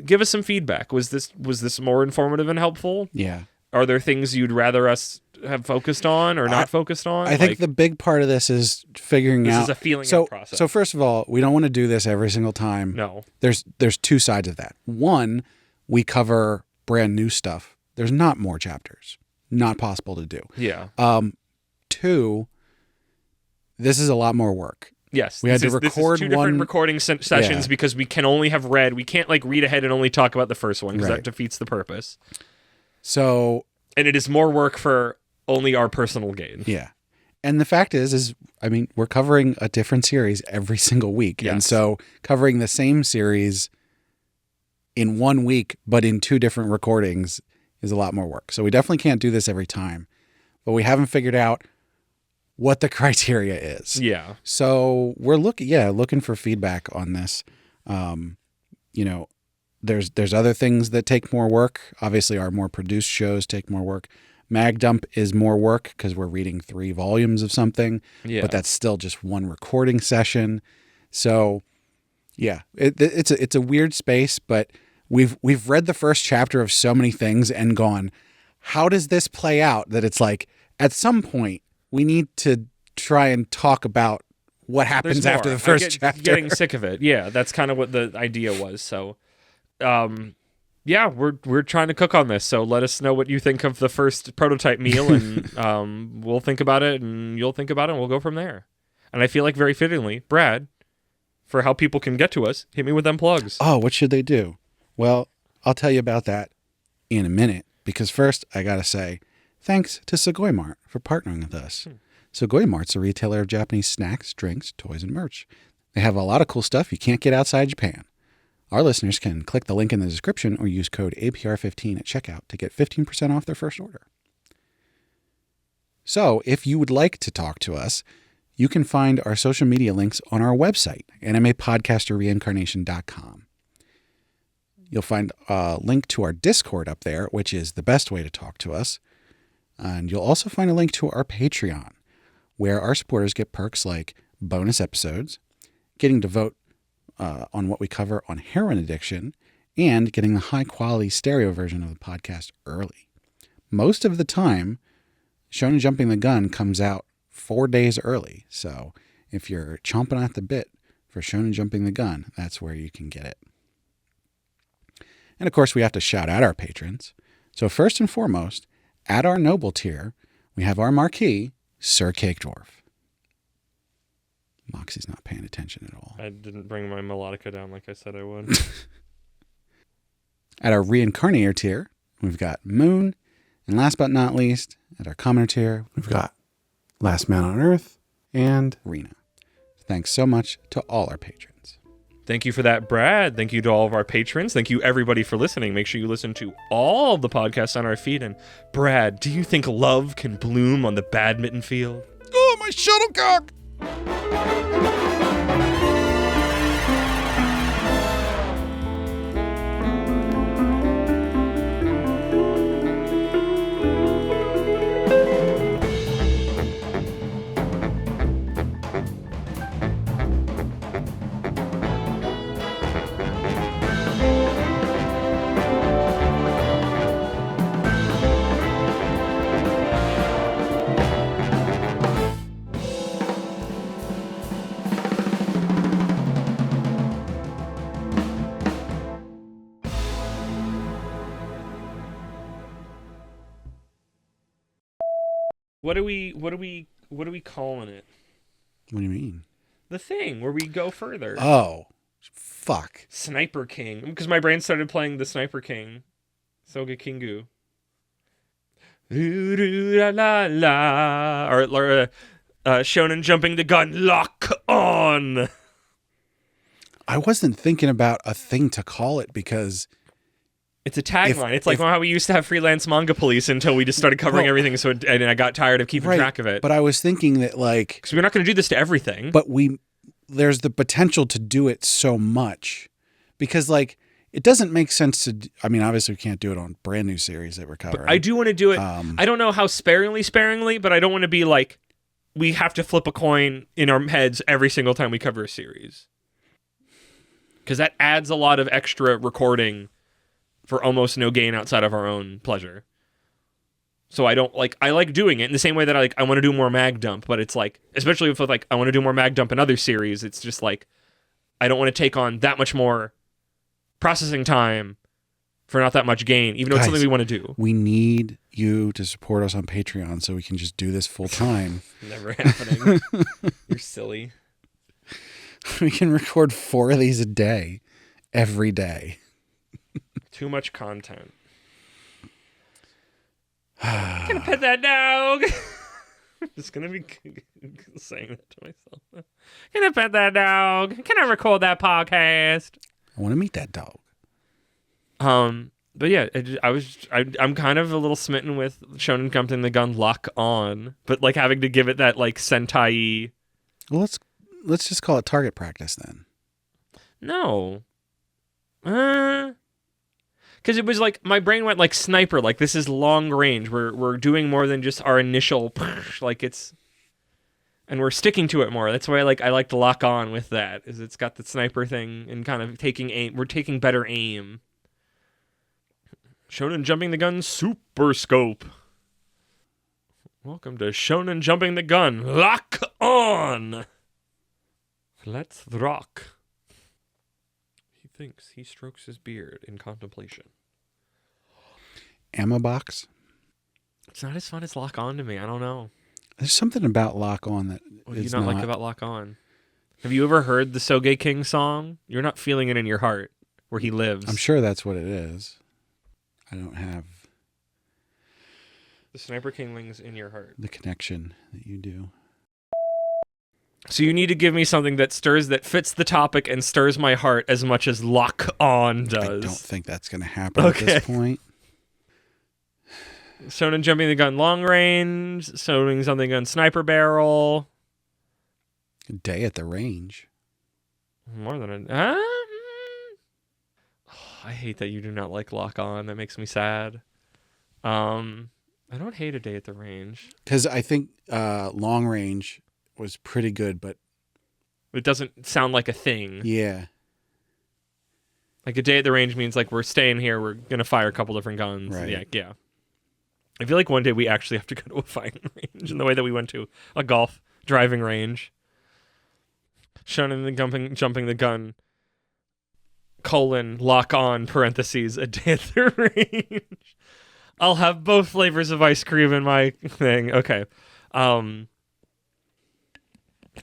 give us some feedback. Was this more informative and helpful? Yeah. Are there things you'd rather us have focused on or not focused on? I think the big part of this is figuring out. This is a feeling out process. So first of all, we don't want to do this every single time. No. There's two sides of that. One, we cover brand new stuff. There's not more chapters. Not possible to do. Yeah. Two, this is a lot more work. Yes. We had to record two different recording sessions because we can only have read. We can't read ahead and only talk about the first one because that defeats the purpose. So. And it is more work for only our personal gain. Yeah. And the fact is we're covering a different series every single week. Yes. And so covering the same series in 1 week, but in 2 different recordings is a lot more work. So we definitely can't do this every time, but we haven't figured out what the criteria is. Yeah. So we're looking for feedback on this. There's other things that take more work. Obviously our more produced shows take more work. Mag Dump is more work because we're reading 3 volumes of something, but that's still just one recording session. So yeah, it's a weird space, but we've read the first chapter of so many things and gone, how does this play out? That it's like, at some point we need to try and talk about what happens after the first chapter. Getting sick of it. Yeah, that's kind of what the idea was. So, yeah, we're trying to cook on this. So let us know what you think of the first prototype meal, and we'll think about it, and you'll think about it, and we'll go from there. And I feel like very fittingly, Brad, for how people can get to us, hit me with them plugs. Oh, what should they do? Well, I'll tell you about that in a minute, because first I gotta say thanks to Sugoi Mart for partnering with us. Sugoi Mart's a retailer of Japanese snacks, drinks, toys, and merch. They have a lot of cool stuff you can't get outside Japan. Our listeners can click the link in the description or use code APR15 at checkout to get 15% off their first order. So, if you would like to talk to us, you can find our social media links on our website, animepodcasterreincarnation.com. You'll find a link to our Discord up there, which is the best way to talk to us. And you'll also find a link to our Patreon, where our supporters get perks like bonus episodes, getting to vote on what we cover on heroin addiction, and getting the high-quality stereo version of the podcast early. Most of the time, Shonen Jumping the Gun comes out 4 days early, so if you're chomping at the bit for Shonen Jumping the Gun, that's where you can get it. And of course, we have to shout out our patrons. So first and foremost, at our noble tier, we have our marquee, Sir Cake Dwarf. Moxie's not paying attention at all. I didn't bring my melodica down like I said I would. At our reincarnator tier, we've got Moon. And last but not least, at our commoner tier, we've got Last Man on Earth and Rena. Thanks so much to all our patrons. Thank you for that, Brad. Thank you to all of our patrons. Thank you, everybody, for listening. Make sure you listen to all of the podcasts on our feed. And Brad, do you think love can bloom on the badminton field? Oh, my shuttlecock! What are we calling it? What do you mean? The thing where we go further. Oh, fuck. Sniper King. Because my brain started playing the Sniper King. Soga Kingu. La la la. Or Shonen Jumping the Gun. Lock on. I wasn't thinking about a thing to call it because it's a tagline. It's like how we used to have freelance manga police until we just started covering everything. So and I got tired of keeping track of it. But I was thinking that because we're not going to do this to everything. But there's the potential to do it so much because it doesn't make sense to. I mean, obviously we can't do it on brand new series that we're covering. But I do want to do it. I don't know how sparingly, but I don't want to be like we have to flip a coin in our heads every single time we cover a series because that adds a lot of extra recording for almost no gain outside of our own pleasure. So I like doing it in the same way that I want to do more mag dump, but it's especially if I want to do more mag dump in other series, it's just I don't want to take on that much more processing time for not that much gain, even though it's something we want to do. We need you to support us on Patreon so we can just do this full time. Never happening. You're silly. We can record 4 of these a day, every day. Too much content. Can I pet that dog? I'm just going to be saying that to myself. Can I pet that dog? Can I record that podcast? I want to meet that dog. But yeah, I'm kind of a little smitten with Shonen Jumping the Gun Lock On, but having to give it that Sentai. Well, let's just call it target practice then. No. Because it was my brain went sniper, this is long range. We're doing more than just our initial, and we're sticking to it more. That's why I like to lock on with that, is it's got the sniper thing and kind of taking aim. We're taking better aim. Shonen Jumping the Gun Super Scope. Welcome to Shonen Jumping the Gun. Lock on. Let's rock. He thinks he strokes his beard in contemplation. Amma box. It's not as fun as Lock On to me. I don't know. There's something about Lock On that what do you not like about Lock On? Have you ever heard the Soge King song? You're not feeling it in your heart, where he lives. I'm sure that's what it is. I don't have the Sniper Kingling's in your heart. The connection that you do. So you need to give me something that fits the topic and stirs my heart as much as Lock On does. I don't think that's going to happen at this point. Shonen Jumping the Gun long range, Shonen Something Gun sniper barrel. A day at the range. More than I hate that you do not like Lock On. That makes me sad. I don't hate A Day at the Range. Because I think long range was pretty good, but it doesn't sound like a thing. Yeah. Like A Day at the Range means like we're staying here, we're going to fire a couple different guns. Right. Yeah. I feel like one day we actually have to go to a fighting range in the way that we went to a golf driving range. Shonen the jumping the gun, Lock On, parentheses, A Day at the Range. I'll have both flavors of ice cream in my thing. Okay.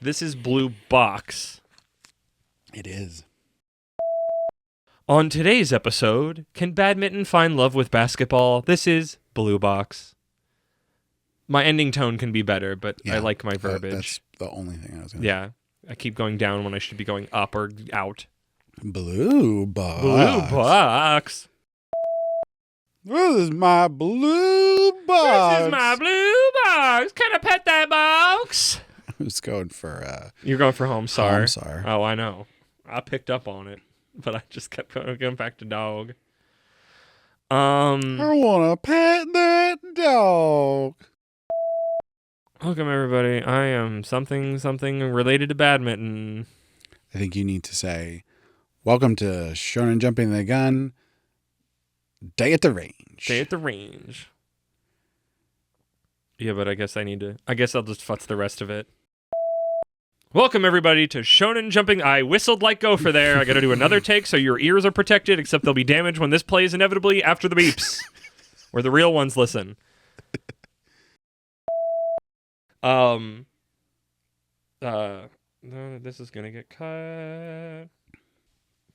This is Blue Box. It is. On today's episode, can badminton find love with basketball? This is Blue Box. My ending tone can be better, but I like my verbiage. That's the only thing I was going to say. I keep going down when I should be going up or out. Blue Box. Blue Box. This is my blue box. This is my blue box. Can I pet that box? I was going for... You're going for Homesar. Homesar. Oh, I know. I picked up on it, but I just kept going back to dog. I want to pet that dog. Welcome, everybody. I am something related to badminton. I think you need to say, welcome to Shonen Jumping the Gun, Day at the Range. Day at the Range. Yeah, but I guess I'll just futz the rest of it. Welcome, everybody, to Shonen Jumping. I whistled like Gopher there. I got to do another take so your ears are protected, except they'll be damaged when this plays inevitably after the beeps, where the real ones listen. No, this is gonna get cut.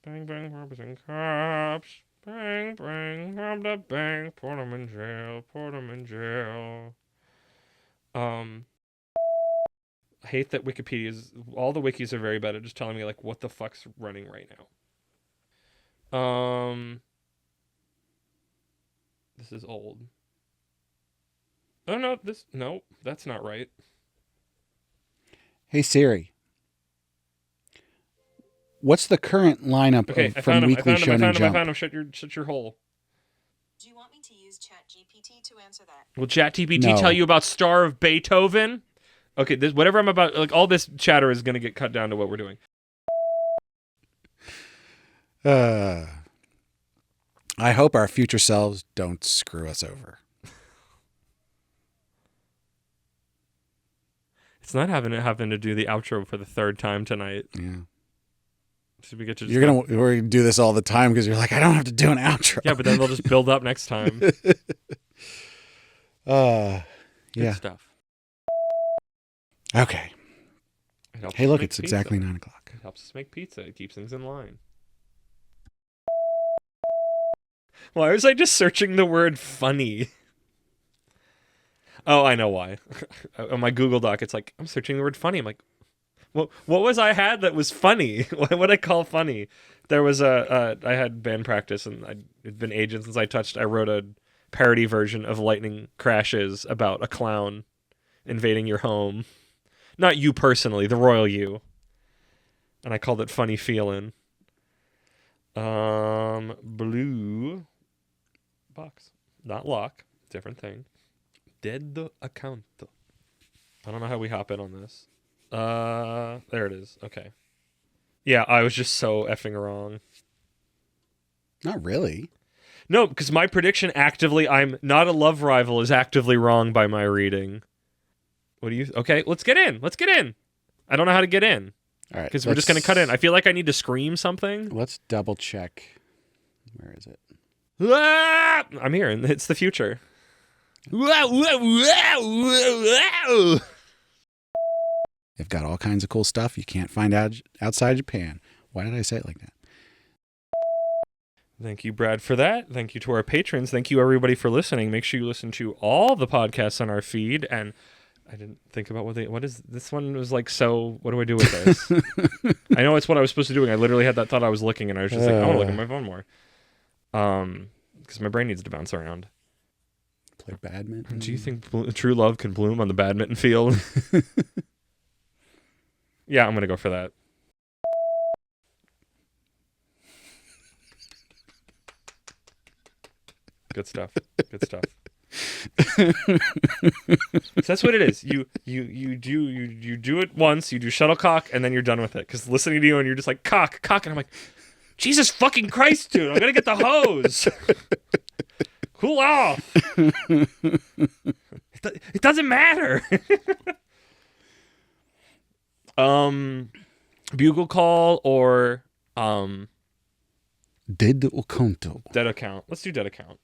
Bang, bang, robbers and cops. Bang, bang, rob the bank. Put them in jail. Put them in jail. I hate that all the wikis are very bad at just telling me, like, what the fuck's running right now. This is old. Oh, no, that's not right. Hey, Siri. What's the current lineup from Weekly Shonen Jump? I found him. Shut your hole. Do you want me to use ChatGPT to answer that? Will ChatGPT tell you about Star of Beethoven? Okay, whatever I'm about, like, all this chatter is going to get cut down to what we're doing. I hope our future selves don't screw us over. It's not having to do the outro for the third time tonight. Yeah. So we get to we're gonna do this all the time because you're like, I don't have to do an outro. Yeah, but then they'll just build up next time. Good stuff. Okay. Hey, look, it's exactly 9 o'clock. It helps us make pizza. It keeps things in line. Why was I just searching the word funny? Oh, I know why. On my Google Doc, it's like, I'm searching the word funny. I'm like, what was I had that was funny? What would I call funny? There was I had band practice, and it'd been ages since I wrote a parody version of Lightning Crashes about a clown invading your home. Not you personally, the royal you. And I called it Funny Feelin'. Blue box. Not lock. Different thing. Dead account. I don't know how we hop in on this. There it is. Okay. Yeah, I was just so effing wrong. Not really. No, because my prediction I'm not a love rival is actively wrong by my reading. What do you... Okay, let's get in. I don't know how to get in. All right. Because we're just going to cut in. I feel like I need to scream something. Let's double check. Where is it? I'm here, and it's the future. They've got all kinds of cool stuff you can't find out outside Japan. Why did I say it like that? Thank you, Brad, for that. Thank you to our patrons. Thank you, everybody, for listening. Make sure you listen to all the podcasts on our feed. And I didn't think about what is this one was like. So what do I do with this? I know it's what I was supposed to do. And I literally had that thought. I was looking, and I was just like, I want to look at my phone more. Because my brain needs to bounce around. Play badminton. Do you think true love can bloom on the badminton field? Yeah, I'm gonna go for that. Good stuff. Good stuff. So that's what it is. You do it once. You do shuttlecock, and then you're done with it. Because listening to you, and you're just like cock, and I'm like, Jesus fucking Christ, dude! I'm gonna get the hose. Cool off. It doesn't matter. Bugle call or Dead account. dead account. Let's do dead account.